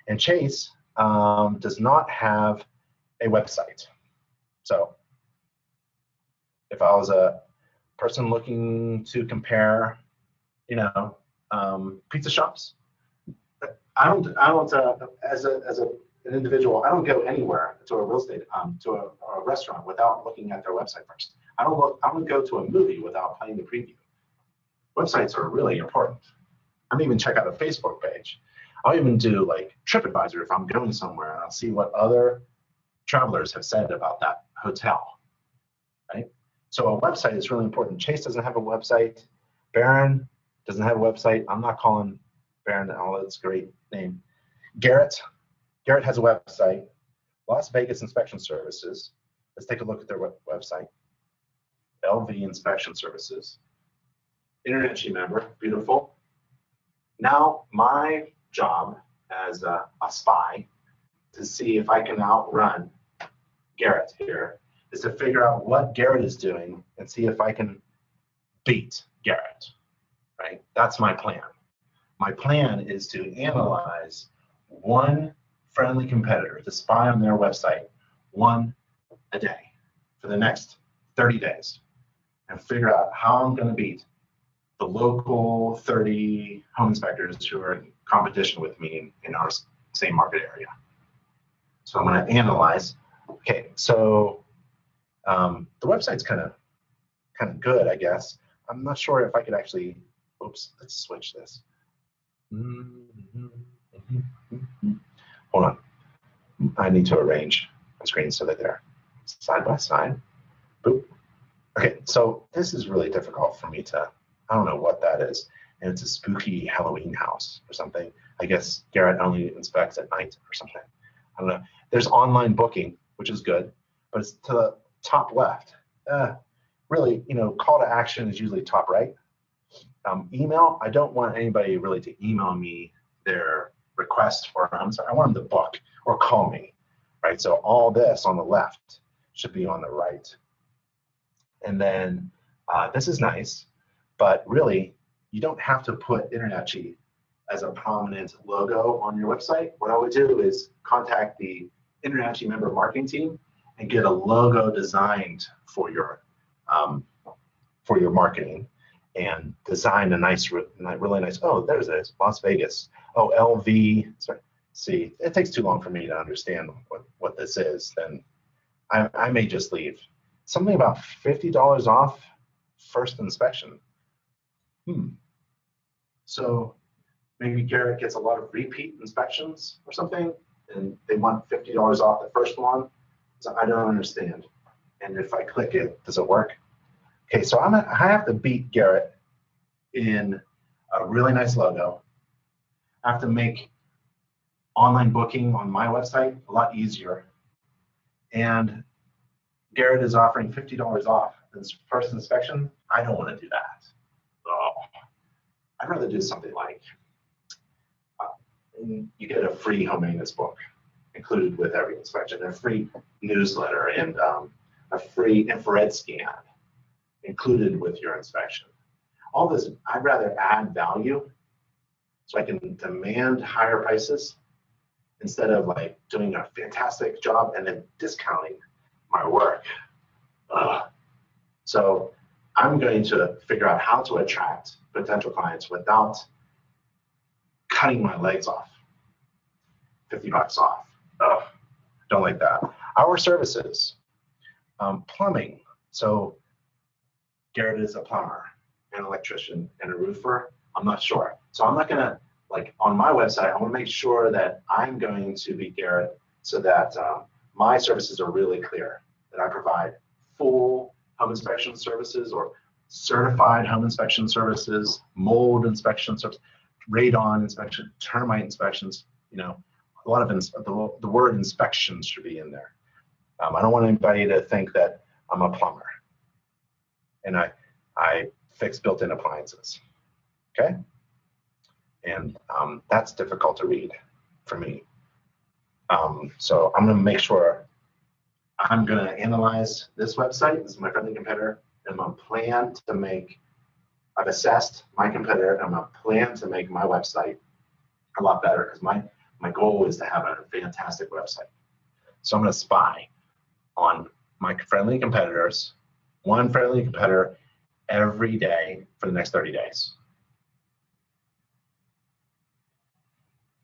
Speaker 1: And Chase does not have a website. So if I was a person looking to compare, pizza shops, as an individual, I don't go anywhere to a real estate, to a restaurant without looking at their website first. I don't go to a movie without playing the preview. Websites are really important. I'm even check out a Facebook page. I'll even do like TripAdvisor if I'm going somewhere, and I'll see what other travelers have said about that hotel, right? So a website is really important. Chase doesn't have a website. Barron doesn't have a website. I'm not calling Barron, oh, that's a great name. Garrett has a website. Las Vegas Inspection Services. Let's take a look at their website. LV Inspection Services. InterNACHI member, beautiful. Now my job as a spy to see if I can outrun Garrett here is to figure out what Garrett is doing and see if I can beat Garrett, right? That's my plan. My plan is to analyze one friendly competitor, to spy on their website, one a day for the next 30 days and figure out how I'm going to beat the local 30 home inspectors who are in competition with me in our same market area. So I'm going to analyze. Okay, so the website's kind of good, I guess. I'm not sure if I could actually. Oops, let's switch this. Hold on. I need to arrange my screen so that they're side by side. Boop. Okay, so this is really difficult for me to. I don't know what that is. And it's a spooky Halloween house or something. I guess Garrett only inspects at night or something. I don't know. There's online booking, which is good, but it's to the top left. Really, call to action is usually top right. Email, I don't want anybody really to email me their request for, I want them to book or call me, right? So all this on the left should be on the right. And then this is nice. But really, you don't have to put InterNACHI as a prominent logo on your website. What I would do is contact the InterNACHI member marketing team and get a logo designed for your marketing and design a nice, really nice. Oh, there's it, Las Vegas. Oh, LV. Sorry. See, it takes too long for me to understand what this is. Then I may just leave. Something about $50 off first inspection. So maybe Garrett gets a lot of repeat inspections or something, and they want $50 off the first one. So I don't understand. And if I click it, does it work? Okay, so I have to beat Garrett in a really nice logo. I have to make online booking on my website a lot easier. And Garrett is offering $50 off this first inspection. I don't want to do that. Oh, I'd rather do something like you get a free home maintenance book included with every inspection, a free newsletter, and a free infrared scan included with your inspection. All this, I'd rather add value so I can demand higher prices instead of like doing a fantastic job and then discounting my work. So I'm going to figure out how to attract potential clients without cutting my legs off. $50 off. Don't like that. Our services, plumbing. So Garrett is a plumber, an electrician, and a roofer. I'm not sure. So I'm not gonna, like on my website, I wanna make sure that I'm going to be Garrett so that my services are really clear, that I provide full home inspection services or certified home inspection services, mold inspection services, radon inspection, termite inspections, a lot of the word inspections should be in there. I don't want anybody to think that I'm a plumber and I fix built-in appliances, okay? And that's difficult to read for me. So I'm gonna make sure I'm gonna analyze this website. This is my friendly competitor, I'm on plan to make, I've assessed my competitor, and I'm on plan to make my website a lot better, because my goal is to have a fantastic website. So I'm going to spy on my friendly competitors, one friendly competitor every day for the next 30 days.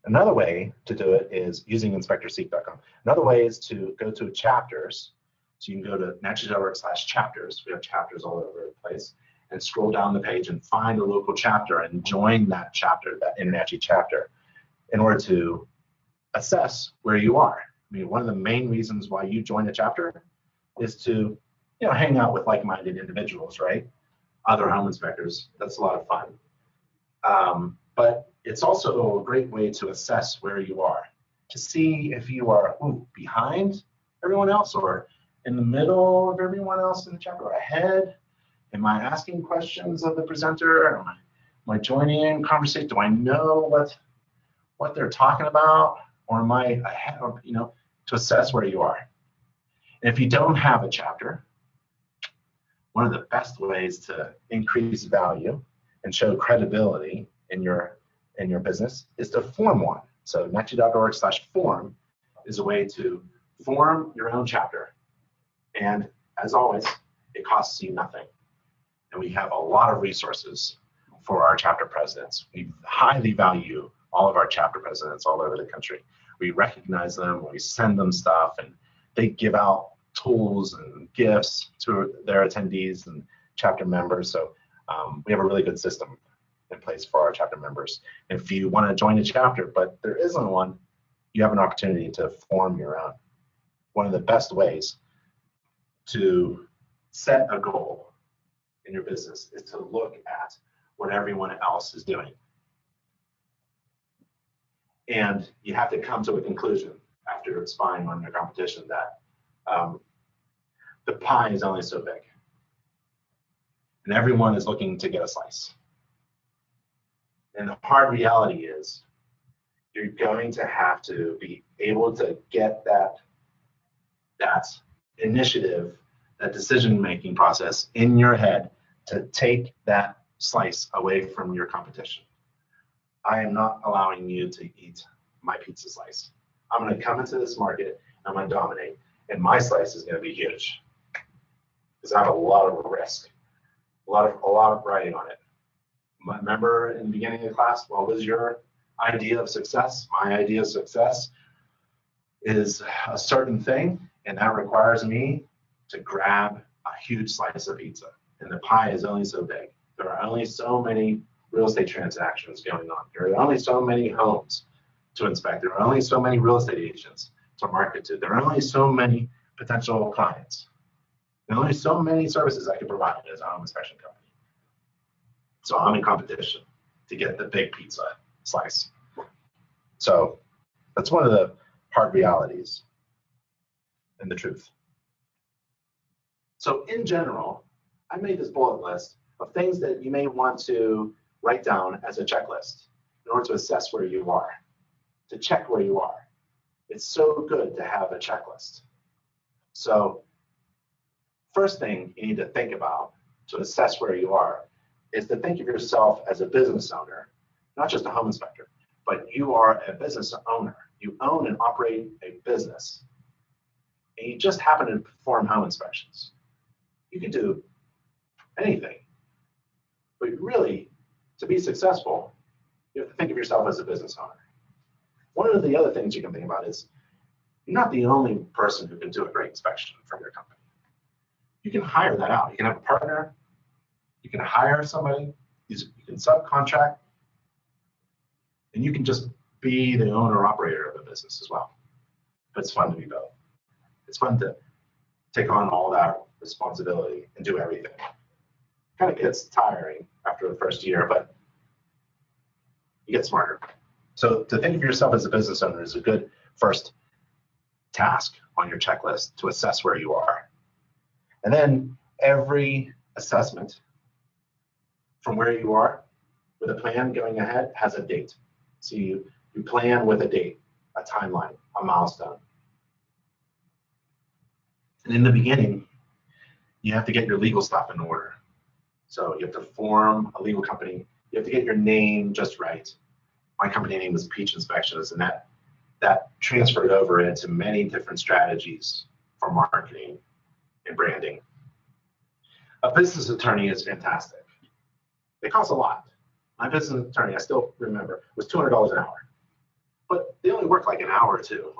Speaker 1: Another way to do it is using inspectorseek.com. Another way is to go to chapters. So you can go to NACHI.org/chapters. We have chapters all over the place, and scroll down the page and find a local chapter and join that chapter, that InterNACHI chapter, in order to assess where you are. I mean, one of the main reasons why you join a chapter is to, hang out with like-minded individuals, right? Other home inspectors. That's a lot of fun. But it's also a great way to assess where you are, to see if you are behind everyone else, or in the middle of everyone else in the chapter, or ahead. Am I asking questions of the presenter? Am I joining in conversation? Do I know what they're talking about, or am I ahead? To assess where you are. And if you don't have a chapter, one of the best ways to increase value and show credibility in your business is to form one. So NACHI.org/form is a way to form your own chapter. And as always, it costs you nothing. And we have a lot of resources for our chapter presidents. We highly value all of our chapter presidents all over the country. We recognize them, we send them stuff, and they give out tools and gifts to their attendees and chapter members. So we have a really good system in place for our chapter members. If you want to join a chapter, but there isn't one, you have an opportunity to form your own. One of the best ways to set a goal in your business is to look at what everyone else is doing. And you have to come to a conclusion after spying on your competition that the pie is only so big, and everyone is looking to get a slice. And the hard reality is you're going to have to be able to get that initiative, that decision-making process in your head to take that slice away from your competition. I am not allowing you to eat my pizza slice. I'm going to come into this market, I'm going to dominate, and my slice is going to be huge because I have a lot of risk, a lot of riding on it. Remember in the beginning of the class, what was your idea of success? My idea of success is a certain thing, and that requires me to grab a huge slice of pizza. And the pie is only so big. There are only so many real estate transactions going on. There are only so many homes to inspect. There are only so many real estate agents to market to. There are only so many potential clients. There are only so many services I can provide as a home inspection company. So I'm in competition to get the big pizza slice. So that's one of the hard realities and the truth. So in general, I made this bullet list of things that you may want to write down as a checklist in order to assess where you are, to check where you are. It's so good to have a checklist. So first thing you need to think about to assess where you are is to think of yourself as a business owner, not just a home inspector, but you are a business owner. You own and operate a business, and you just happen to perform home inspections. You can do anything, but really, to be successful, you have to think of yourself as a business owner. One of the other things you can think about is you're not the only person who can do a great inspection for your company. You can hire that out. You can have a partner. You can hire somebody. You can subcontract. And you can just be the owner or operator of a business as well. But it's fun to be both. It's fun to take on all that responsibility and do everything. Kind of gets tiring after the first year, but you get smarter. So to think of yourself as a business owner is a good first task on your checklist to assess where you are. And then every assessment from where you are with a plan going ahead has a date. So you plan with a date, a timeline, a milestone. And in the beginning, You have to get your legal stuff in order. So you have to form a legal company. You have to get your name just right. My company name is Peach Inspections, and that transferred over into many different strategies for marketing and branding. A business attorney is fantastic. They cost a lot. My business attorney, I still remember, was $200 an hour. But they only work like an hour or two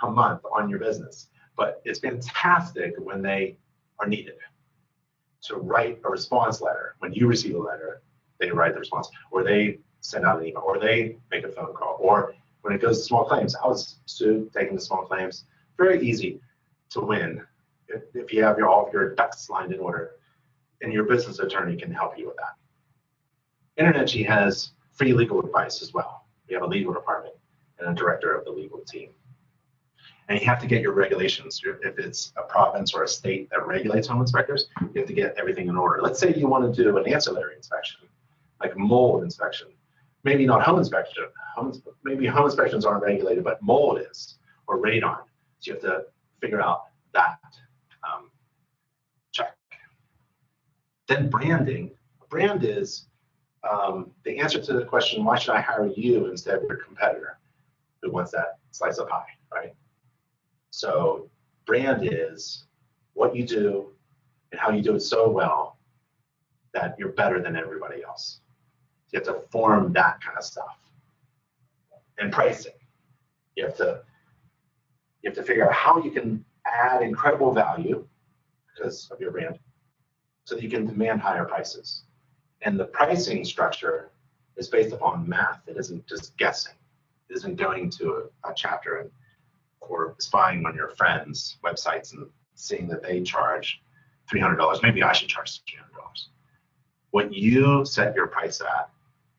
Speaker 1: a month on your business. But it's fantastic when they are needed to write a response letter. When you receive a letter, they write the response, or they send out an email, or they make a phone call, or when it goes to small claims. I was sued taking the small claims. Very easy to win if you have all of your ducks lined in order, and your business attorney can help you with that. InterNACHI has free legal advice as well. We have a legal department and a director of the legal team. And you have to get your regulations. If it's a province or a state that regulates home inspectors, you have to get everything in order. Let's say you want to do an ancillary inspection, like mold inspection. Maybe not home inspection. Maybe home inspections aren't regulated, but mold is, or radon. So you have to figure out that check. Then branding. Brand is the answer to the question, why should I hire you instead of your competitor who wants that slice of pie, right? So brand is what you do and how you do it so well that you're better than everybody else. You have to form that kind of stuff. And pricing. You have to figure out how you can add incredible value because of your brand so that you can demand higher prices. And the pricing structure is based upon math. It isn't just guessing. It isn't going to a chapter or spying on your friends' websites and seeing that they charge $300. Maybe I should charge $300. What you set your price at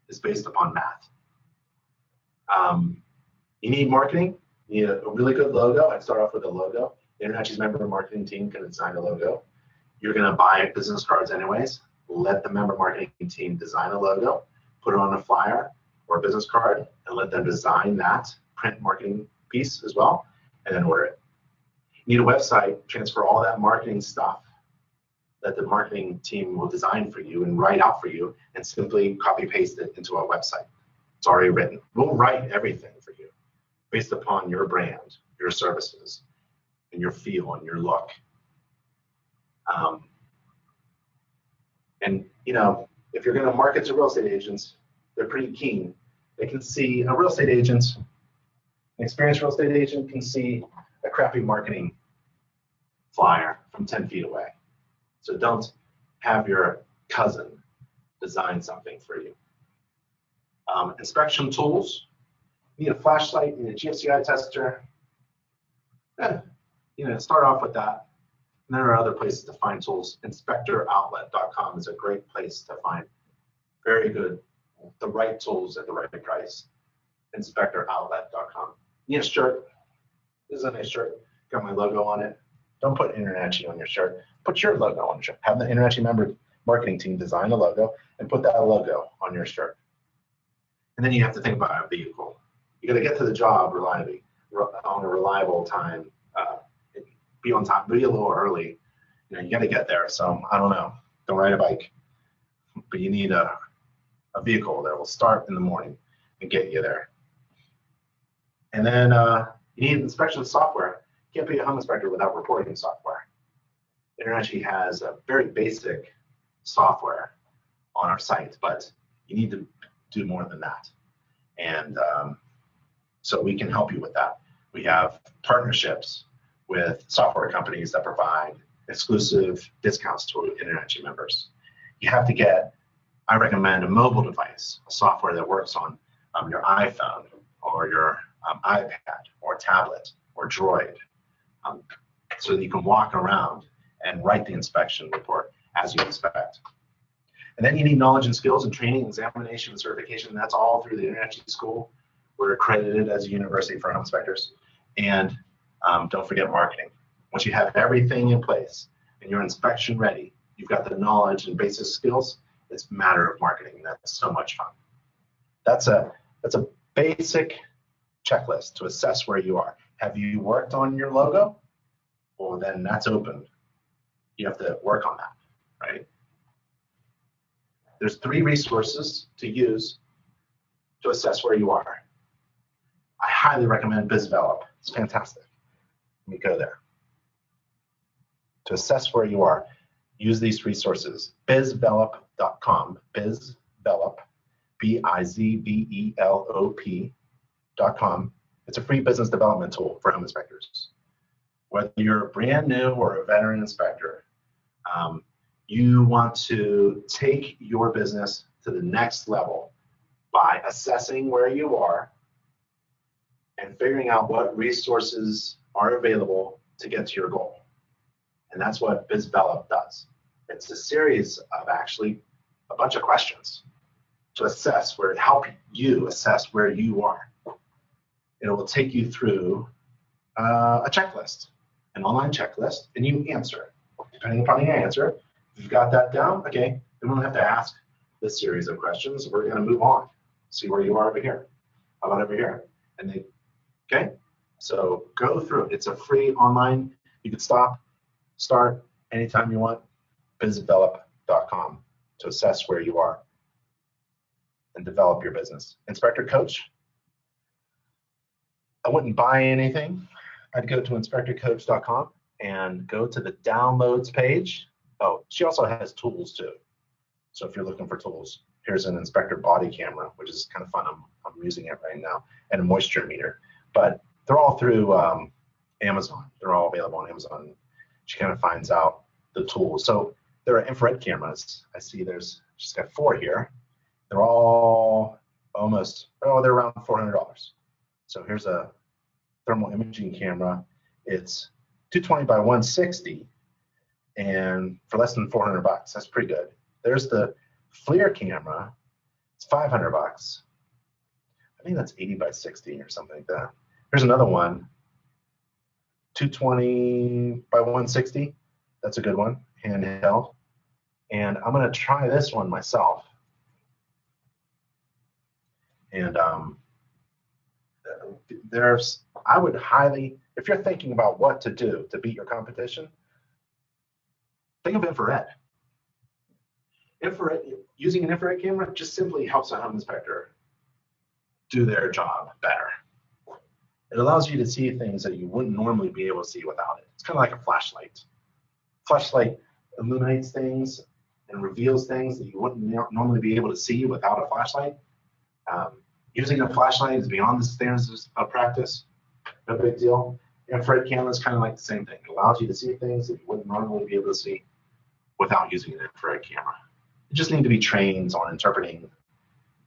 Speaker 1: is based upon math. You need marketing. You need a really good logo. I'd start off with a logo. InterNACHI's member marketing team can design a logo. You're going to buy business cards anyways. Let the member marketing team design a logo, put it on a flyer or a business card, and let them design that print marketing piece as well, and then order it. You need a website, transfer all that marketing stuff that the marketing team will design for you and write out for you, and simply copy paste it into a website. It's already written. We'll write everything for you based upon your brand, your services, and your feel and your look. And you know, if you're going to market to real estate agents, they're pretty keen. They can see a real estate agent, an experienced real estate agent can see a crappy marketing flyer from 10 feet away. So don't have your cousin design something for you. Inspection tools. You need a flashlight, you need a GFCI tester. Start off with that. And there are other places to find tools. InspectorOutlet.com is a great place to find very good, the right tools at the right price. InspectorOutlet.com. You need a shirt. This is a nice shirt. Got my logo on it. Don't put InterNACHI on your shirt. Put your logo on your shirt. Have the InterNACHI member marketing team design a logo and put that logo on your shirt. And then you have to think about a vehicle. You got to get to the job reliably, on a reliable time. Be on time, be a little early. You got to get there. So I don't know. Don't ride a bike, but you need a vehicle that will start in the morning and get you there. And then you need inspection software. You can't be a home inspector without reporting software. InterNACHI has a very basic software on our site, but you need to do more than that. And so we can help you with that. We have partnerships with software companies that provide exclusive discounts to InterNACHI members. You have to get, I recommend a mobile device, a software that works on your iPhone or your iPad or tablet or Droid, so that you can walk around and write the inspection report as you inspect. And then you need knowledge and skills and training, examination, and certification. That's all through the InterNACHI school. We're accredited as a university for home inspectors. And don't forget marketing. Once you have everything in place and you're inspection ready, you've got the knowledge and basic skills, it's a matter of marketing. That's so much fun. That's a basic checklist to assess where you are. Have you worked on your logo? Well, then that's open. You have to work on that, right? There's 3 resources to use to assess where you are. I highly recommend BizDevelop. It's fantastic. Let me go there. To assess where you are, use these resources. BizDevelop.com, BizDevelop, BizDevelop.com. It's a free business development tool for home inspectors. Whether you're brand new or a veteran inspector, you want to take your business to the next level by assessing where you are and figuring out what resources are available to get to your goal. And that's what BizDevelop does. It's a series of actually a bunch of questions to assess where, help you assess where you are. It will take you through a checklist, an online checklist, and you answer. Depending upon your answer, if you've got that down, okay, then we don't have to ask this series of questions. We're going to move on, see where you are over here. How about over here? And they, okay, so go through it. It's a free online. You can stop, start anytime you want. BizDevelop.com to assess where you are and develop your business. Inspector Coach, I wouldn't buy anything. I'd go to inspectorcoach.com and go to the downloads page. Oh, she also has tools too. So if you're looking for tools, here's an inspector body camera, which is kind of fun. I'm using it right now, and a moisture meter. But they're all through Amazon. They're all available on Amazon. She kind of finds out the tools. So there are infrared cameras. I see she's got 4 here. They're all almost, they're around $400. So here's a thermal imaging camera. It's 220 by 160, and for less than $400. That's pretty good. There's the FLIR camera. It's $500. I think that's 80 by 60 or something like that. Here's another one, 220 by 160. That's a good one, handheld. And I'm going to try this one myself. And I would highly, if you're thinking about what to do to beat your competition, think of infrared. Using an infrared camera just simply helps a home inspector do their job better. It allows you to see things that you wouldn't normally be able to see without it. It's kind of like a flashlight. Flashlight illuminates things and reveals things that you wouldn't normally be able to see without a flashlight. Using a flashlight is beyond the standards of practice. No big deal. Infrared camera is kind of like the same thing. It allows you to see things that you wouldn't normally be able to see without using an infrared camera. You just need to be trained on interpreting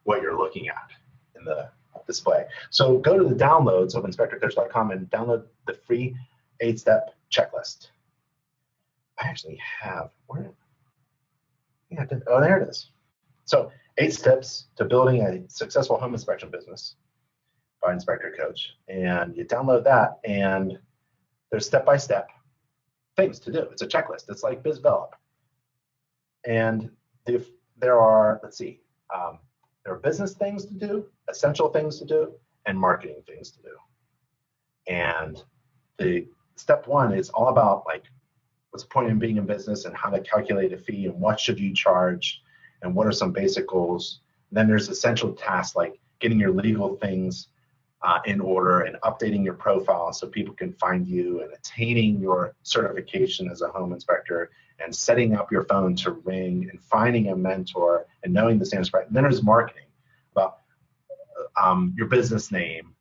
Speaker 1: what you're looking at in the display. So go to the downloads of inspectorcoach.com and download the free 8-step checklist. I actually have, where? Yeah, oh, there it is. So 8 steps to building a successful home inspection business by Inspector Coach. And you download that, and there's step-by-step things to do. It's a checklist. It's like BizDevelop. And there are, let's see, there are business things to do, essential things to do, and marketing things to do. And the step 1 is all about, like, what's the point in being in business and how to calculate a fee and what should you charge and what are some basic goals. And then there's essential tasks like getting your legal things in order and updating your profile so people can find you, and attaining your certification as a home inspector, and setting up your phone to ring, and finding a mentor, and knowing the standards. And then there's marketing, about your business name.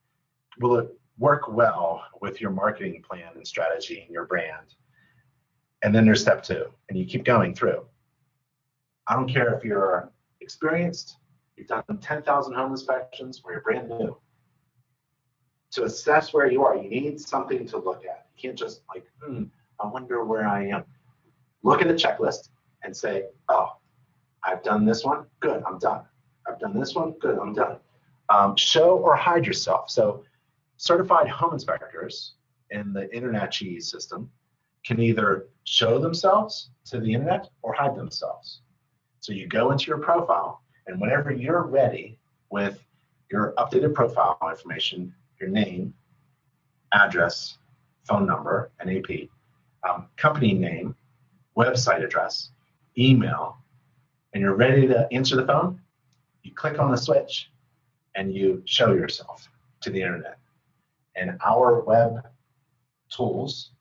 Speaker 1: Will it work well with your marketing plan and strategy and your brand? And then there's step 2, and you keep going through. I don't care if you're experienced, you've done 10,000 home inspections, or you're brand new. To assess where you are, you need something to look at. You can't just like, I wonder where I am. Look at the checklist and say, oh, I've done this one, good, I'm done. I've done this one, good, I'm done. Show or hide yourself. So certified home inspectors in the InterNACHI system can either show themselves to the internet or hide themselves. So you go into your profile, and whenever you're ready with your updated profile information, your name, address, phone number, NAP, company name, website address, email, and you're ready to answer the phone, you click on the switch and you show yourself to the internet. And our web tools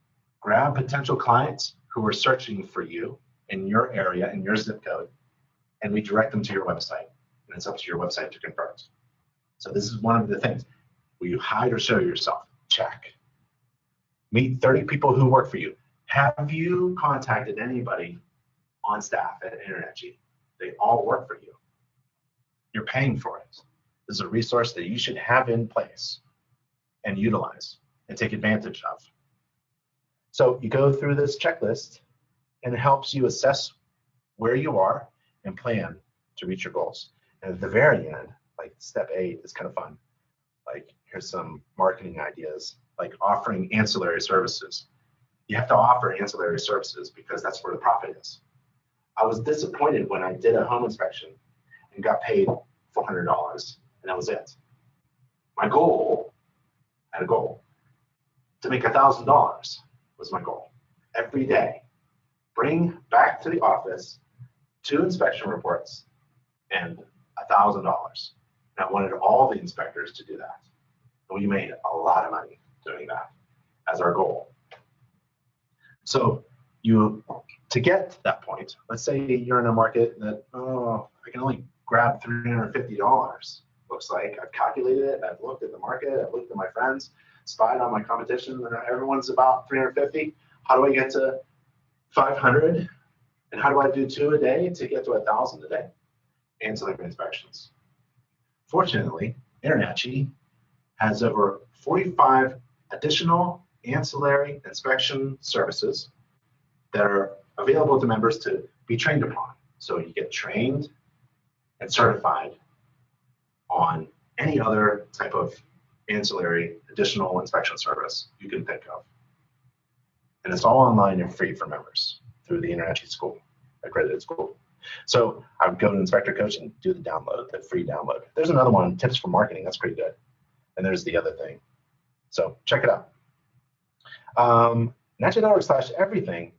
Speaker 1: grab potential clients who are searching for you in your area, in your zip code, and we direct them to your website. And it's up to your website to convert. So this is one of the things. Will you hide or show yourself? Check. Meet 30 people who work for you. Have you contacted anybody on staff at InterNACHI? They all work for you. You're paying for it. This is a resource that you should have in place and utilize and take advantage of. So you go through this checklist and it helps you assess where you are and plan to reach your goals. And at the very end, like step 8 is kind of fun. Like here's some marketing ideas, like offering ancillary services. You have to offer ancillary services because that's where the profit is. I was disappointed when I did a home inspection and got paid $400 and that was it. My goal, I had a goal to make $1,000 was my goal. Every day, bring back to the office 2 inspection reports and $1,000. And I wanted all the inspectors to do that. And we made a lot of money doing that as our goal. So to get to that point, let's say you're in a market that, oh, I can only grab $350. Looks like I've calculated it, I've looked at the market, I've looked at my friends, spied on my competition, and everyone's about 350. How do I get to 500? And how do I do 2 a day to get to 1,000 a day? Ancillary inspections. Fortunately, InterNACHI has over 45 additional ancillary inspection services that are available to members to be trained upon. So you get trained and certified on any other type of ancillary additional inspection service you can think of. And it's all online and free for members through the InterNACHI school, accredited school. So I would go to Inspector Coach and do the download, the free download. There's another one, Tips for Marketing, that's pretty good. And there's the other thing. So check it out. NACHI.org/everything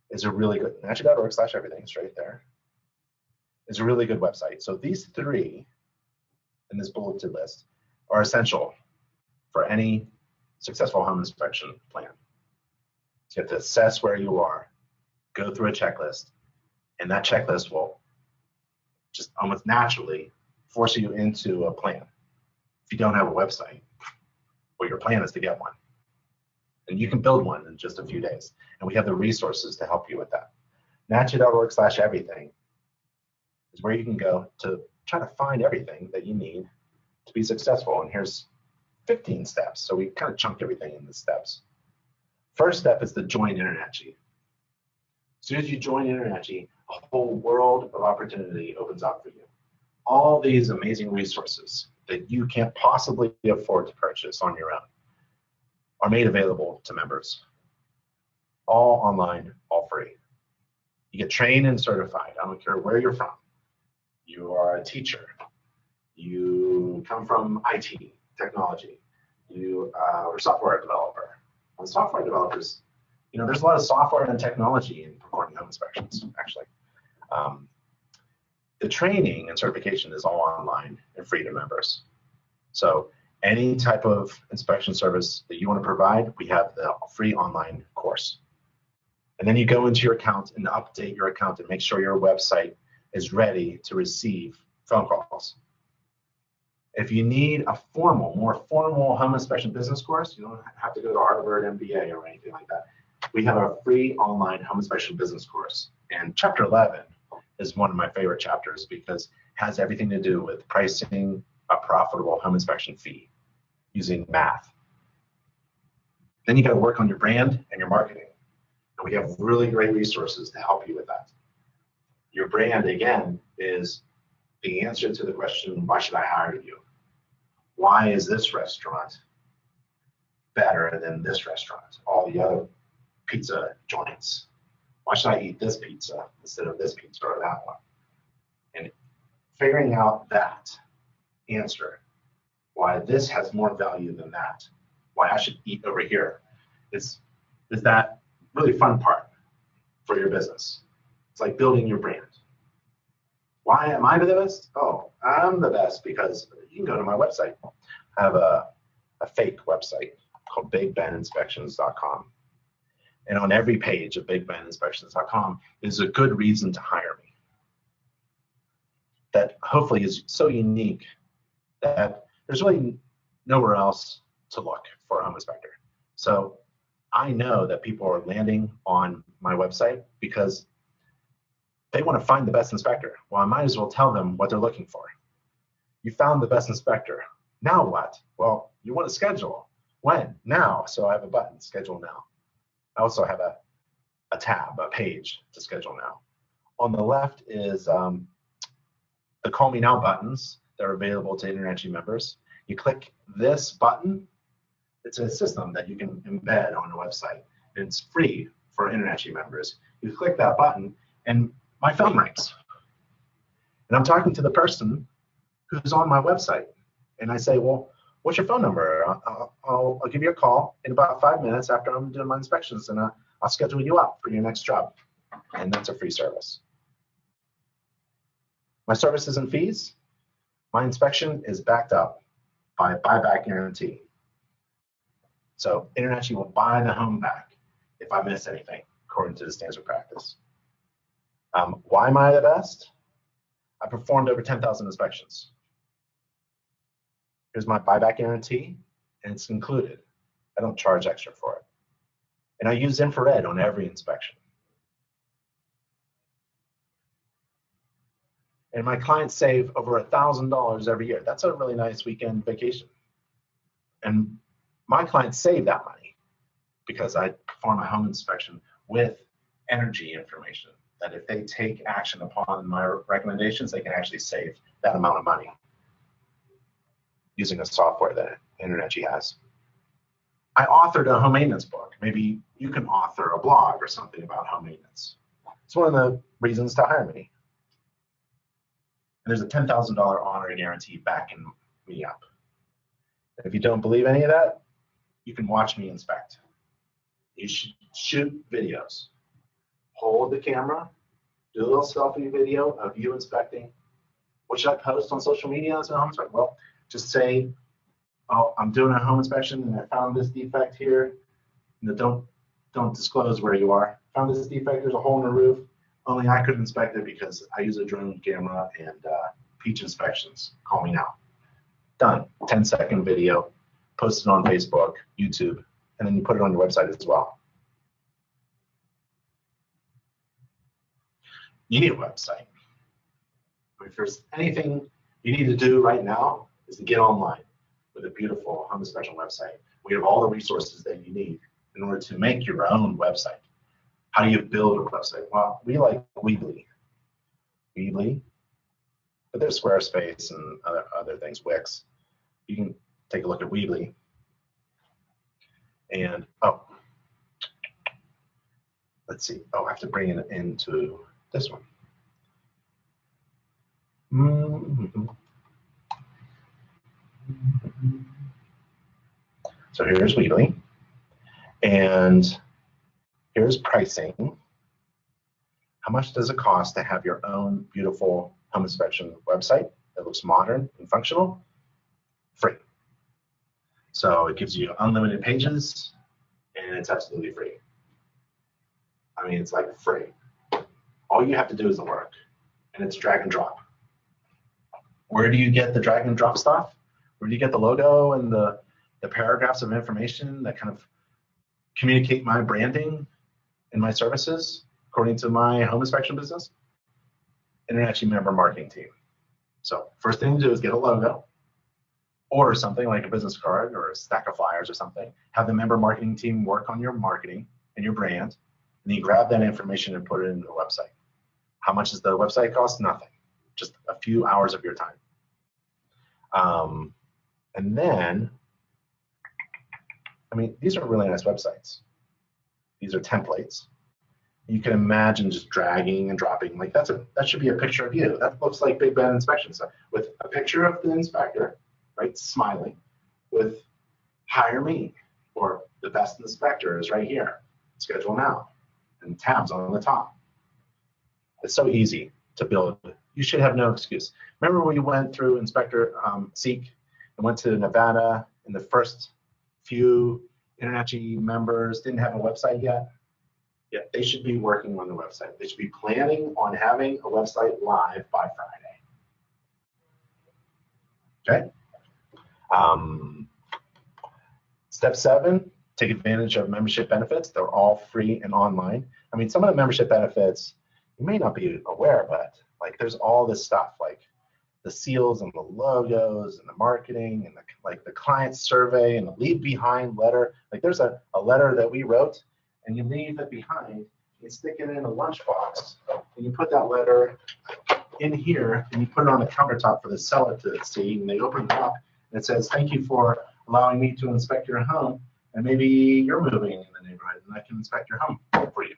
Speaker 1: is a really good, NACHI.org/everything is right there. It's a really good website. So these 3 in this bulleted list are essential for any successful home inspection plan. So you have to assess where you are, go through a checklist, and that checklist will just almost naturally force you into a plan. If you don't have a website, well, your plan is to get one. And you can build one in just a few days. And we have the resources to help you with that. NACHI.org/everything is where you can go to try to find everything that you need to be successful. And here's 15 steps. So we kind of chunked everything into steps. First step is to join InterNACHI. As soon as you join InterNACHI, a whole world of opportunity opens up for you. All these amazing resources that you can't possibly afford to purchase on your own are made available to members. All online, all free. You get trained and certified. I don't care where you're from. You are a teacher. You come from IT, technology. You are a software developer. And software developers, you know, there's a lot of software and technology in performing home inspections, actually. The training and certification is all online and free to members. So any type of inspection service that you want to provide, we have the free online course. And then you go into your account and update your account and make sure your website is ready to receive phone calls. If you need a more formal home inspection business course, you don't have to go to Harvard MBA or anything like that. We have a free online home inspection business course. And chapter 11 is one of my favorite chapters because it has everything to do with pricing a profitable home inspection fee using math. Then you got to work on your brand and your marketing. And we have really great resources to help you with that. Your brand, again, is the answer to the question, why should I hire you? Why is this restaurant better than this restaurant? All the other pizza joints. Why should I eat this pizza instead of this pizza or that one? And figuring out that answer, why this has more value than that, why I should eat over here, is that really fun part. for your business. It's like building your brand. Why am I the best? Oh, I'm the best because you can go to my website. I have a fake website called BigBenInspections.com. And on every page of BigBenInspections.com is a good reason to hire me. That hopefully is so unique that there's really nowhere else to look for a home inspector. So I know that people are landing on my website because they want to find the best inspector. Well, I might as well tell them what they're looking for. You found the best inspector. Now what? Well, you want to schedule. When? Now. So I have a button, schedule now. I also have a tab, a page to schedule now. On the left is the Call Me Now buttons that are available to InterNACHI members. You click this button. It's a system that you can embed on a website. It's free for InterNACHI members. You click that button, and my phone rings. And I'm talking to the person who's on my website. And I say, well, what's your phone number? I'll give you a call in about 5 minutes after I'm doing my inspections, and I'll schedule you up for your next job. And that's a free service. My services and fees, my inspection is backed up by a buyback guarantee. So InterNACHI will buy the home back if I miss anything, according to the standard practice. Why am I the best? I performed over 10,000 inspections. Here's my buyback guarantee, and it's included. I don't charge extra for it. And I use infrared on every inspection. And my clients save over $1,000 every year. That's a really nice weekend vacation. And my clients save that money because I perform a home inspection with energy information that if they take action upon my recommendations, they can actually save that amount of money using a software that InterNACHI has. I authored a home maintenance book. Maybe you can author a blog or something about home maintenance. It's one of the reasons to hire me. And there's a $10,000 honor guarantee backing me up. And if you don't believe any of that, you can watch me inspect. You should shoot videos. Hold the camera, do a little selfie video of you inspecting. What should I post on social media as a home inspector? Well, just say, oh, I'm doing a home inspection and I found this defect here. You know, don't disclose where you are. Found this defect, there's a hole in the roof. Only I could inspect it because I use a drone camera and peach inspections. Call me now. Done. 10-second video, post it on Facebook, YouTube, and then you put it on your website as well. You need a website. If there's anything you need to do right now is to get online with a beautiful home inspection website. We have all the resources that you need in order to make your own website. How do you build a website? Well, we like Weebly. But there's Squarespace and other things, Wix. You can take a look at Weebly. And, oh, let's see. Oh, I have to bring it into this one. So here's Weebly. And here's pricing. How much does it cost to have your own beautiful home inspection website that looks modern and functional? Free. So it gives you unlimited pages, and it's absolutely free. I mean, it's like free. All you have to do is the work, and it's drag and drop. Where do you get the drag and drop stuff? Where do you get the logo and the paragraphs of information that kind of communicate my branding and my services according to my home inspection business? InterNACHI member marketing team. So first thing to do is get a logo or something like a business card or a stack of flyers or something. Have the member marketing team work on your marketing and your brand, and then you grab that information and put it into the website. How much does the website cost? Nothing. Just a few hours of your time. And then, I mean, these are really nice websites. These are templates. You can imagine just dragging and dropping. Like that should be a picture of you. That looks like Big Ben Inspections with a picture of the inspector, right, smiling, with hire me, or the best inspector is right here. Schedule now. and tabs on the top. It's so easy to build. You should have no excuse. Remember when we went through Inspector Seek and went to Nevada, and the first few InterNACHI members didn't have a website yet? Yeah, they should be working on the website. They should be planning on having a website live by Friday. Okay? Step 7, take advantage of membership benefits. They're all free and online. I mean, some of the membership benefits, you may not be aware, but like there's all this stuff like the seals and the logos and the marketing and the client survey and the leave behind letter. Like there's a letter that we wrote, and you leave it behind, you stick it in a lunchbox, and you put that letter in here, and you put it on the countertop for the seller to see, and they open it up, and it says, thank you for allowing me to inspect your home, and maybe you're moving in the neighborhood, and I can inspect your home for you.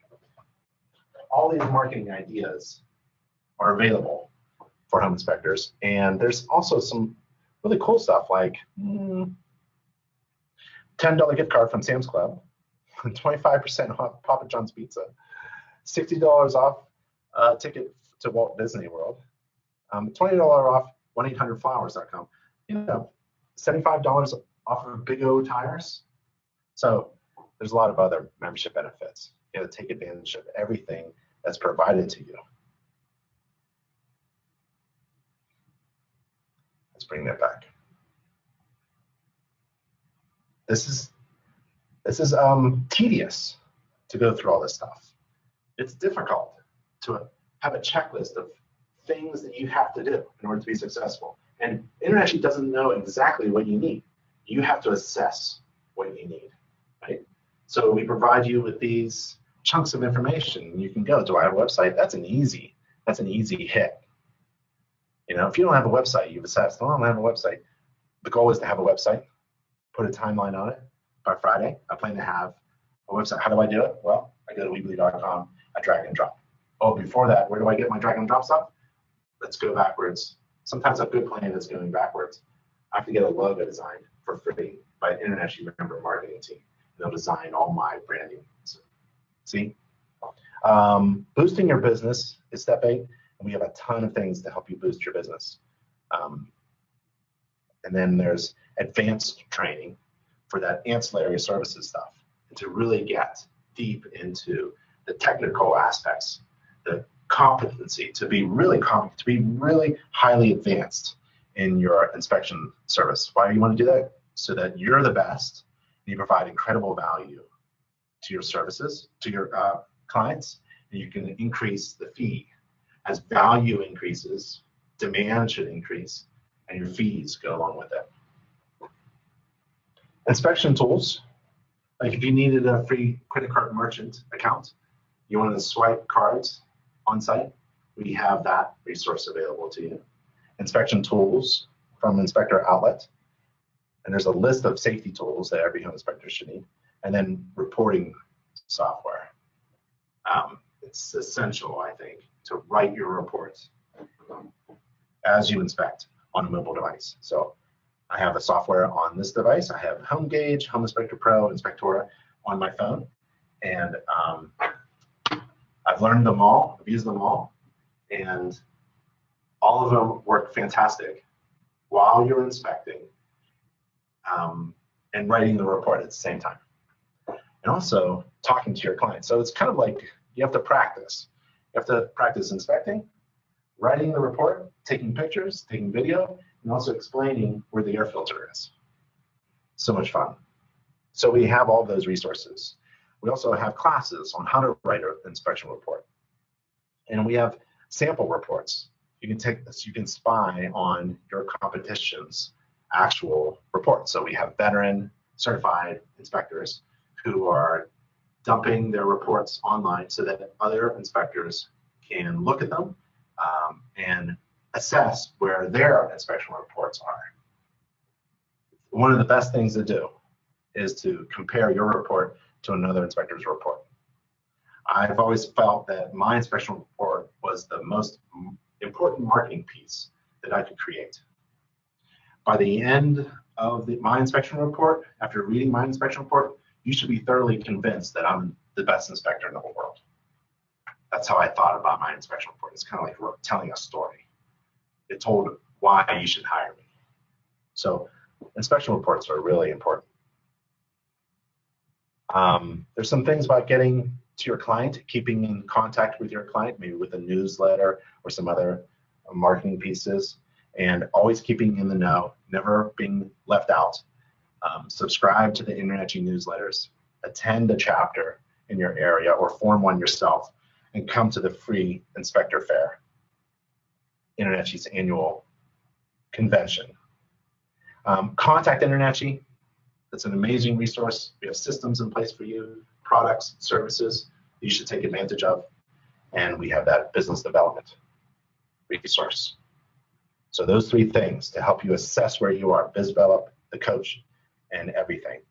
Speaker 1: All these marketing ideas are available for home inspectors, and there's also some really cool stuff like $10 gift card from Sam's Club, 25% off Papa John's Pizza, $60 off ticket to Walt Disney World, $20 off 1-800-Flowers.com, $75 off of Big O tires. So there's a lot of other membership benefits. You have to take advantage of everything that's provided to you. Let's bring that back. This is tedious to go through all this stuff. It's difficult to have a checklist of things that you have to do in order to be successful. And InterNACHI doesn't know exactly what you need. You have to assess what you need, right? So we provide you with these chunks of information. You can go, do I have a website? That's an easy hit. If you don't have a website, you've assessed, oh, I don't have a website. The goal is to have a website, put a timeline on it. By Friday, I plan to have a website. How do I do it? Well, I go to Weebly.com, I drag and drop. Oh, before that, where do I get my drag and drop stuff? Let's go backwards. Sometimes a good plan is going backwards. I have to get a logo designed for free by an InterNACHI member marketing team. And they'll design all my branding. See? Boosting your business is step 8, and we have a ton of things to help you boost your business. And then there's advanced training for that ancillary services stuff, and to really get deep into the technical aspects, the competency, to be really competent, to be really highly advanced in your inspection service. Why do you want to do that? So that you're the best, and you provide incredible value to your services, to your clients, and you can increase the fee. As value increases, demand should increase, and your fees go along with it. Inspection tools, like if you needed a free credit card merchant account, you wanted to swipe cards on site, we have that resource available to you. Inspection tools from Inspector Outlet, and there's a list of safety tools that every home inspector should need, and then reporting software. It's essential, I think, to write your reports as you inspect on a mobile device. So I have a software on this device. I have HomeGauge, Home Inspector Pro, Inspectora on my phone, and I've learned them all. I've used them all, and all of them work fantastic while you're inspecting and writing the report at the same time, and also talking to your clients. So it's kind of like you have to practice. You have to practice inspecting, writing the report, taking pictures, taking video, and also explaining where the air filter is. So much fun. So we have all those resources. We also have classes on how to write an inspection report. And we have sample reports. You can take this, you can spy on your competition's actual reports. So we have veteran certified inspectors who are dumping their reports online so that other inspectors can look at them and assess where their inspection reports are. One of the best things to do is to compare your report to another inspector's report. I've always felt that my inspection report was the most important marketing piece that I could create. By the end of my inspection report, after reading my inspection report, you should be thoroughly convinced that I'm the best inspector in the whole world. That's how I thought about my inspection report. It's kind of like telling a story. It told why you should hire me. So inspection reports are really important. There's some things about getting to your client, keeping in contact with your client, maybe with a newsletter or some other marketing pieces, and always keeping in the know, never being left out. Subscribe to the InterNACHI newsletters, attend a chapter in your area or form one yourself, and come to the free inspector fair, InterNACHI's annual convention. Contact InterNACHI. It's an amazing resource. We have systems in place for you, products, services you should take advantage of, and we have that business development resource. So those three things to help you assess where you are: biz develop, the coach, and everything.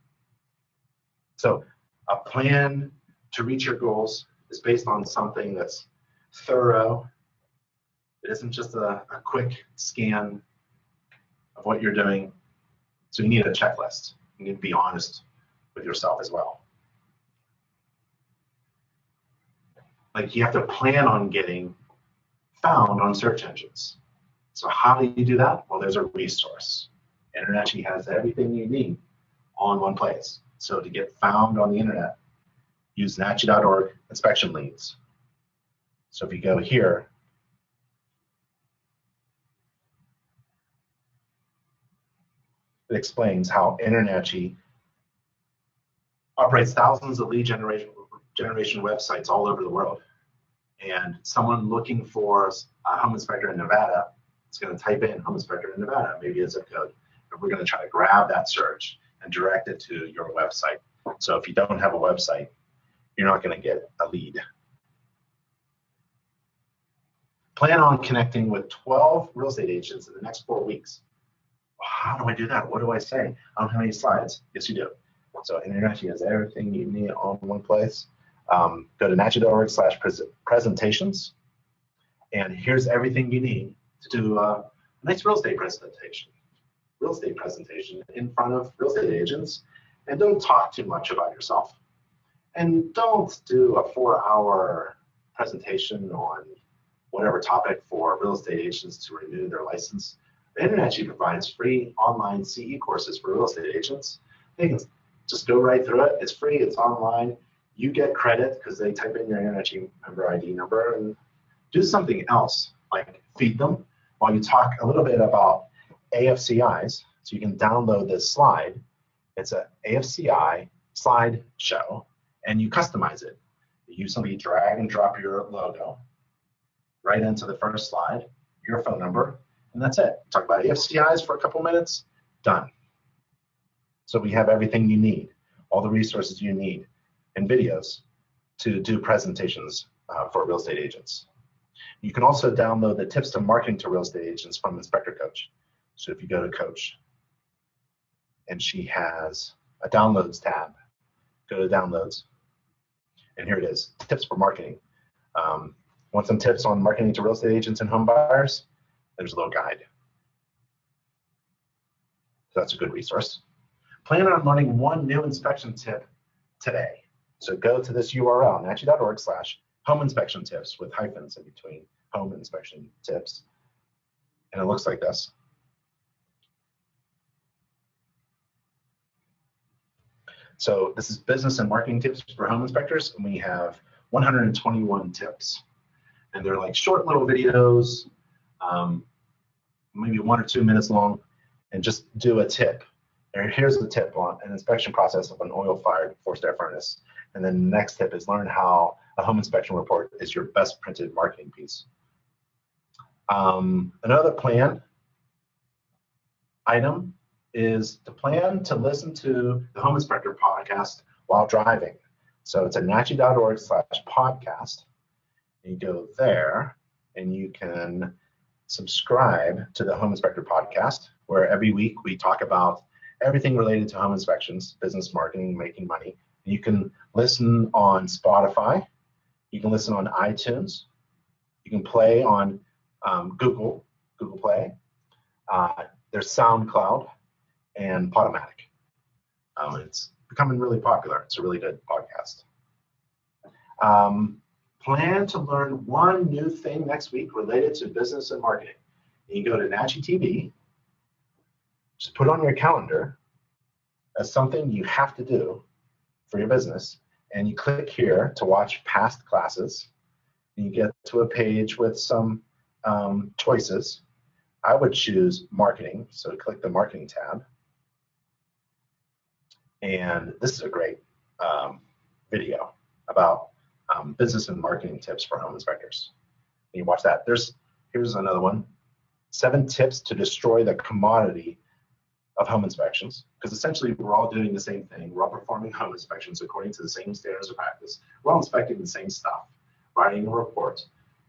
Speaker 1: So a plan to reach your goals is based on something that's thorough. It isn't just a quick scan of what you're doing. So you need a checklist. You need to be honest with yourself as well. Like, you have to plan on getting found on search engines. So how do you do that? Well, there's a resource. InterNACHI has everything you need on one place. So to get found on the internet, use nachi.org inspection leads. So if you go here, it explains how InterNACHI operates thousands of lead generation websites all over the world. And someone looking for a home inspector in Nevada is going to type in home inspector in Nevada, maybe a zip code. And we're going to try to grab that search and direct it to your website. So if you don't have a website, you're not going to get a lead. Plan on connecting with 12 real estate agents in the next 4 weeks. How do I do that? What do I say? I don't have any slides. Yes, you do. So InterNACHI has everything you need on one place. Go to nachi.org/presentations, and here's everything you need to do a nice real estate presentation. In front of real estate agents, and don't talk too much about yourself. And don't do a 4-hour presentation on whatever topic for real estate agents to renew their license. InterNACHI provides free online CE courses for real estate agents. They can just go right through it. It's free, it's online. You get credit because they type in your InterNACHI member ID number, and do something else, like feed them while you talk a little bit about AFCIs. So you can download this slide. It's an AFCI slideshow, and you customize it. You simply drag and drop your logo right into the first slide, your phone number, and that's it. Talk about AFCIs for a couple minutes, done. So we have everything you need, all the resources you need, and videos to do presentations for real estate agents. You can also download the tips to marketing to real estate agents from Inspector Coach. So if you go to Coach, and she has a downloads tab, go to downloads, and here it is, tips for marketing. Want some tips on marketing to real estate agents and home buyers? There's a little guide. So that's a good resource. Plan on learning one new inspection tip today. So go to this URL, nachi.org/home inspection tips with hyphens in between home inspection tips. And it looks like this. So this is business and marketing tips for home inspectors, and we have 121 tips. And they're like short little videos, maybe 1 or 2 minutes long, and just do a tip. And here's the tip on an inspection process of an oil-fired forced air furnace. And then the next tip is learn how a home inspection report is your best printed marketing piece. Another plan item is to plan to listen to the Home Inspector podcast while driving. So it's at nachi.org/podcast. You go there and you can subscribe to the Home Inspector podcast, where every week we talk about everything related to home inspections, business, marketing, making money. And you can listen on Spotify. You can listen on iTunes. You can play on Google Play. There's SoundCloud and Podomatic. It's becoming really popular. It's a really good podcast. Plan to learn one new thing next week related to business and marketing. You can go to InterNACHI TV, just put it on your calendar as something you have to do for your business, and you click here to watch past classes. And you get to a page with some choices. I would choose marketing, so click the marketing tab. And this is a great video about business and marketing tips for home inspectors. And you watch that. Here's another one. 7 tips to destroy the commodity of home inspections, because essentially we're all doing the same thing. We're all performing home inspections according to the same standards of practice. We're all inspecting the same stuff, writing a report.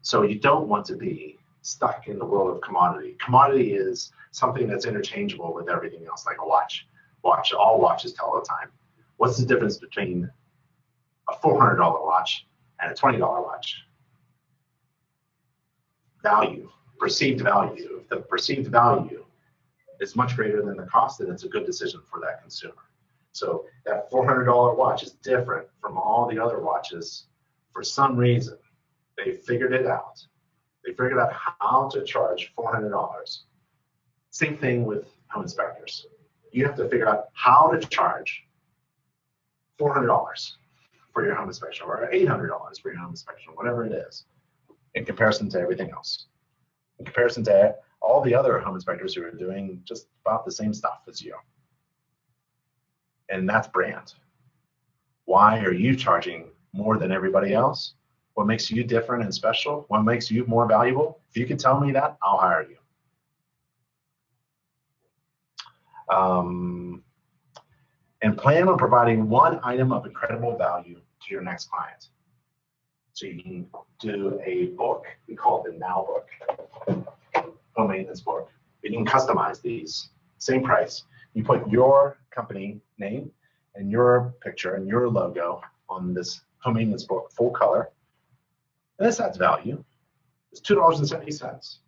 Speaker 1: So you don't want to be stuck in the world of commodity. Commodity is something that's interchangeable with everything else, like a watch. All watches tell the time. What's the difference between a $400 watch and a $20 watch? Value, perceived value. If the perceived value is much greater than the cost, then it's a good decision for that consumer. So that $400 watch is different from all the other watches for some reason. They figured it out. They figured out how to charge $400. Same thing with home inspectors. You have to figure out how to charge $400 for your home inspection, or $800 for your home inspection, whatever it is, in comparison to everything else. In comparison to all the other home inspectors who are doing just about the same stuff as you. And that's brand. Why are you charging more than everybody else? What makes you different and special? What makes you more valuable? If you can tell me that, I'll hire you. And plan on providing one item of incredible value to your next client. So you can do a book. We call it the Now book, home maintenance book. You can customize these, same price. You put your company name and your picture and your logo on this home maintenance book, full color. And this adds value. It's $2.70.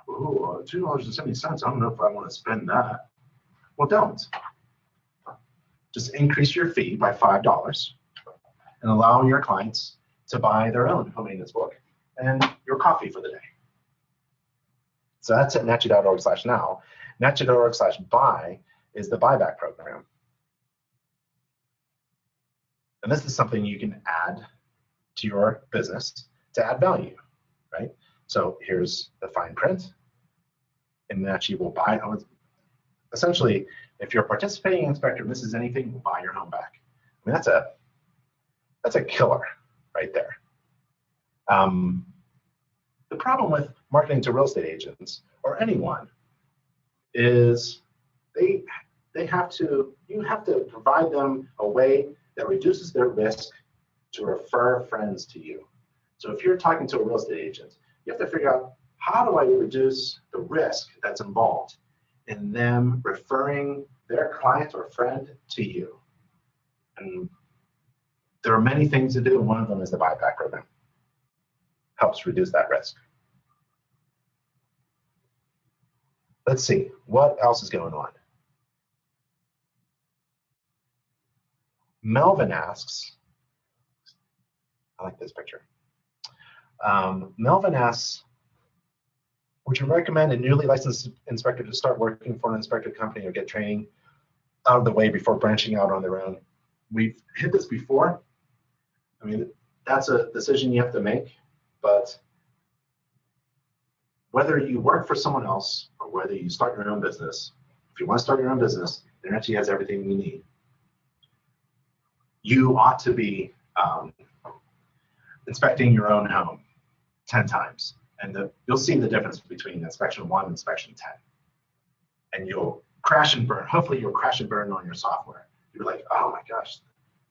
Speaker 1: Ooh, $2.70. I don't know if I want to spend that. Well, don't. Just increase your fee by $5 and allow your clients to buy their own home maintenance book and your coffee for the day. So that's at NACHI.org/now. NACHI.org/buy is the buyback program. And this is something you can add to your business to add value, right? So here's the fine print. And NACHI will buy. Essentially, if your participating inspector misses anything, we'll buy your home back. I mean, that's a killer right there. The problem with marketing to real estate agents or anyone is you have to provide them a way that reduces their risk to refer friends to you. So if you're talking to a real estate agent, you have to figure out, how do I reduce the risk that's involved in them referring their client or friend to you? And there are many things to do, and one of them is the buyback program. Helps reduce that risk. Let's see, what else is going on? Melvin asks, I like this picture. Melvin asks, would you recommend a newly licensed inspector to start working for an inspector company or get training out of the way before branching out on their own? We've hit this before. I mean, that's a decision you have to make, but whether you work for someone else or whether you start your own business, if you want to start your own business, InterNACHI has everything you need. You ought to be inspecting your own home 10 times. And you'll see the difference between inspection 1 and inspection 10. And you'll crash and burn. Hopefully you'll crash and burn on your software. You're like, oh my gosh,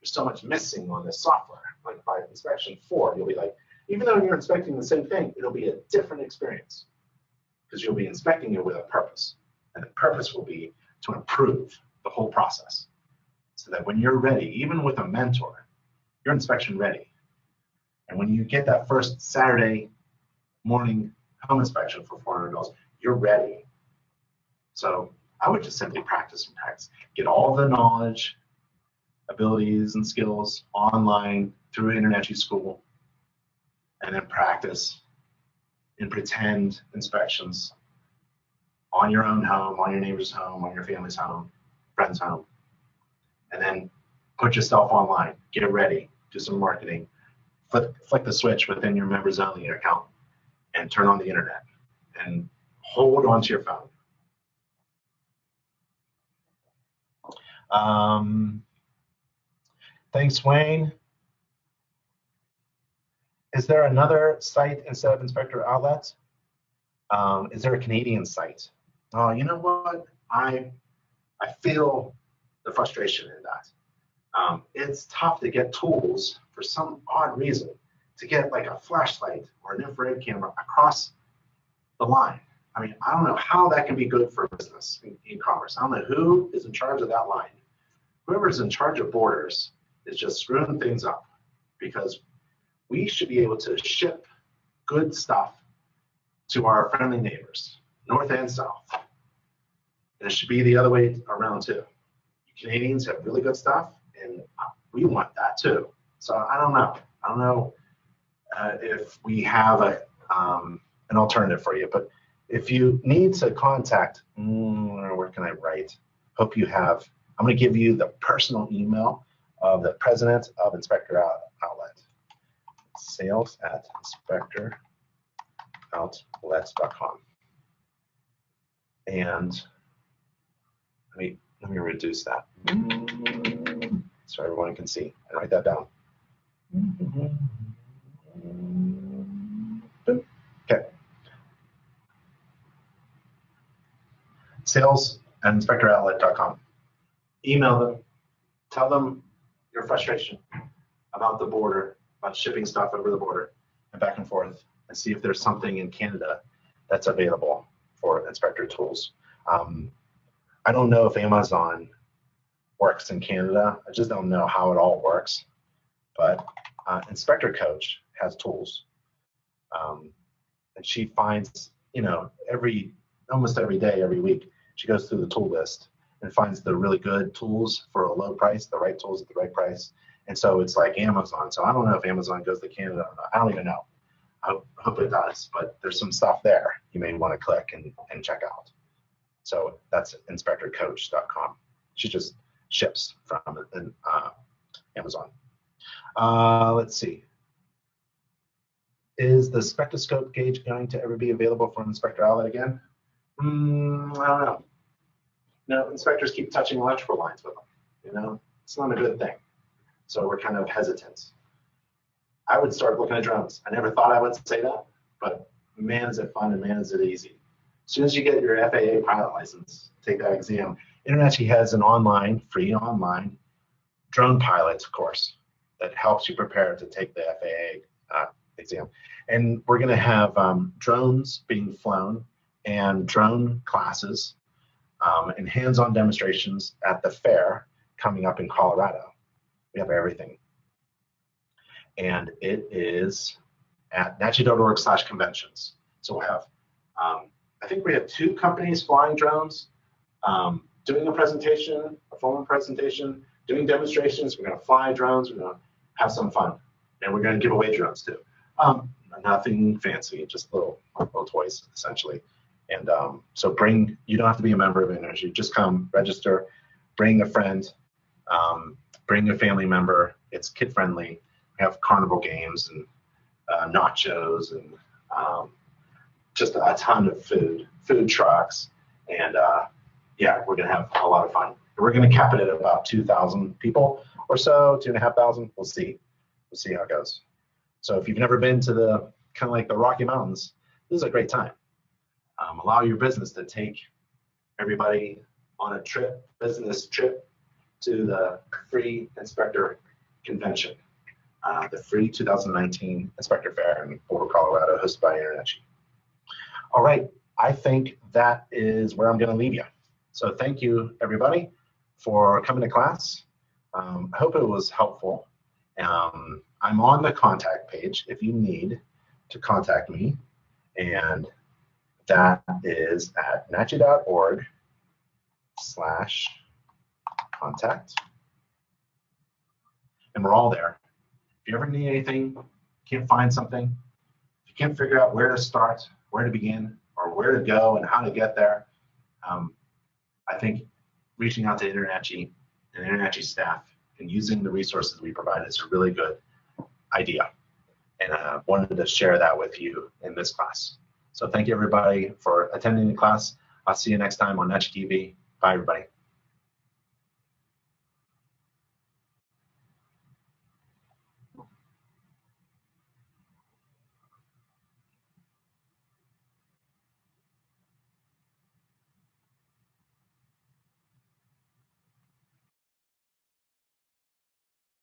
Speaker 1: there's so much missing on this software. Like by inspection 4, you'll be like, even though you're inspecting the same thing, it'll be a different experience because you'll be inspecting it with a purpose. And the purpose will be to improve the whole process so that when you're ready, even with a mentor, you're inspection ready. And when you get that first Saturday morning home inspection for $400, you're ready. So I would just simply practice and practice. Get all the knowledge, abilities, and skills online through InterNACHI School. and then practice and pretend inspections on your own home, on your neighbor's home, on your family's home, friend's home. And then put yourself online, get ready, do some marketing, flick the switch within your members only account and turn on the internet and hold onto your phone. Thanks, Wayne. Is there another site instead of Inspector Outlet? Is there a Canadian site? Oh, you know what? I feel the frustration in that. It's tough to get tools for some odd reason to get like a flashlight or an infrared camera across the line. I mean, I don't know how that can be good for business in e-commerce. I don't know who is in charge of that line. Whoever's in charge of borders is just screwing things up, because we should be able to ship good stuff to our friendly neighbors, north and south. And it should be the other way around too. Canadians have really good stuff, and we want that too. So I don't know. I don't know if we have an alternative for you, but if you need to contact, where can I write? Hope you have. I'm going to give you the personal email of the president of Inspector Outlet. sales@inspectoroutlet.com. And let me reduce that so everyone can see and write that down. Okay. sales@inspectoroutlet.com. Email them, tell them your frustration about the border, about shipping stuff over the border and back and forth, and see if there's something in Canada that's available for inspector tools. I don't know if Amazon works in Canada. I just don't know how it all works. But Inspector Coach has tools, and she finds, almost every day, every week, she goes through the tool list and finds the really good tools for a low price, the right tools at the right price. And so it's like Amazon. So I don't know if Amazon goes to Canada or not. I don't even know. I hope it does, but there's some stuff there you may want to click and check out. So that's inspectorcoach.com. She just ships from Amazon. Let's see. Is the spectroscope gauge going to ever be available for Inspector Outlet again? I don't know. No, inspectors keep touching electrical lines with them. It's not a good thing. So we're kind of hesitant. I would start looking at drones. I never thought I would say that, but man, is it fun and man, is it easy. As soon as you get your FAA pilot license, take that exam. InterNACHI has an free online drone pilot course that helps you prepare to take the FAA exam. And we're going to have drones being flown and drone classes and hands-on demonstrations at the fair coming up in Colorado. We have everything. And it is at nachi.org/conventions. So we'll have, I think we have 2 companies flying drones, doing a presentation, a formal presentation, doing demonstrations. We're going to fly drones. We're going to have some fun. And we're going to give away drones too. Nothing fancy, just little toys essentially. And so you don't have to be a member of InterNACHI. Just come, register, bring a friend, bring a family member. It's kid friendly. We have carnival games and nachos and just a ton of food trucks. And yeah, we're going to have a lot of fun. We're going to cap it at about 2,000 people or so, 2,500. We'll see. We'll see how it goes. So if you've never been to the kind of like the Rocky Mountains, this is a great time. Allow your business to take everybody on a business trip to the free inspector convention, the free 2019 Inspector Fair in Boulder, Colorado, hosted by InterNACHI. All right, I think that is where I'm going to leave you. So thank you, everybody, for coming to class. I hope it was helpful. I'm on the contact page if you need to contact me, and that is at nachi.org/contact. And we're all there. If you ever need anything, can't find something, can't figure out where to start, where to begin, or where to go and how to get there, I think reaching out to InterNACHI and InterNACHI staff and using the resources we provide is a really good idea. And I wanted to share that with you in this class. So thank you everybody for attending the class. I'll see you next time on NACHI TV. Bye everybody.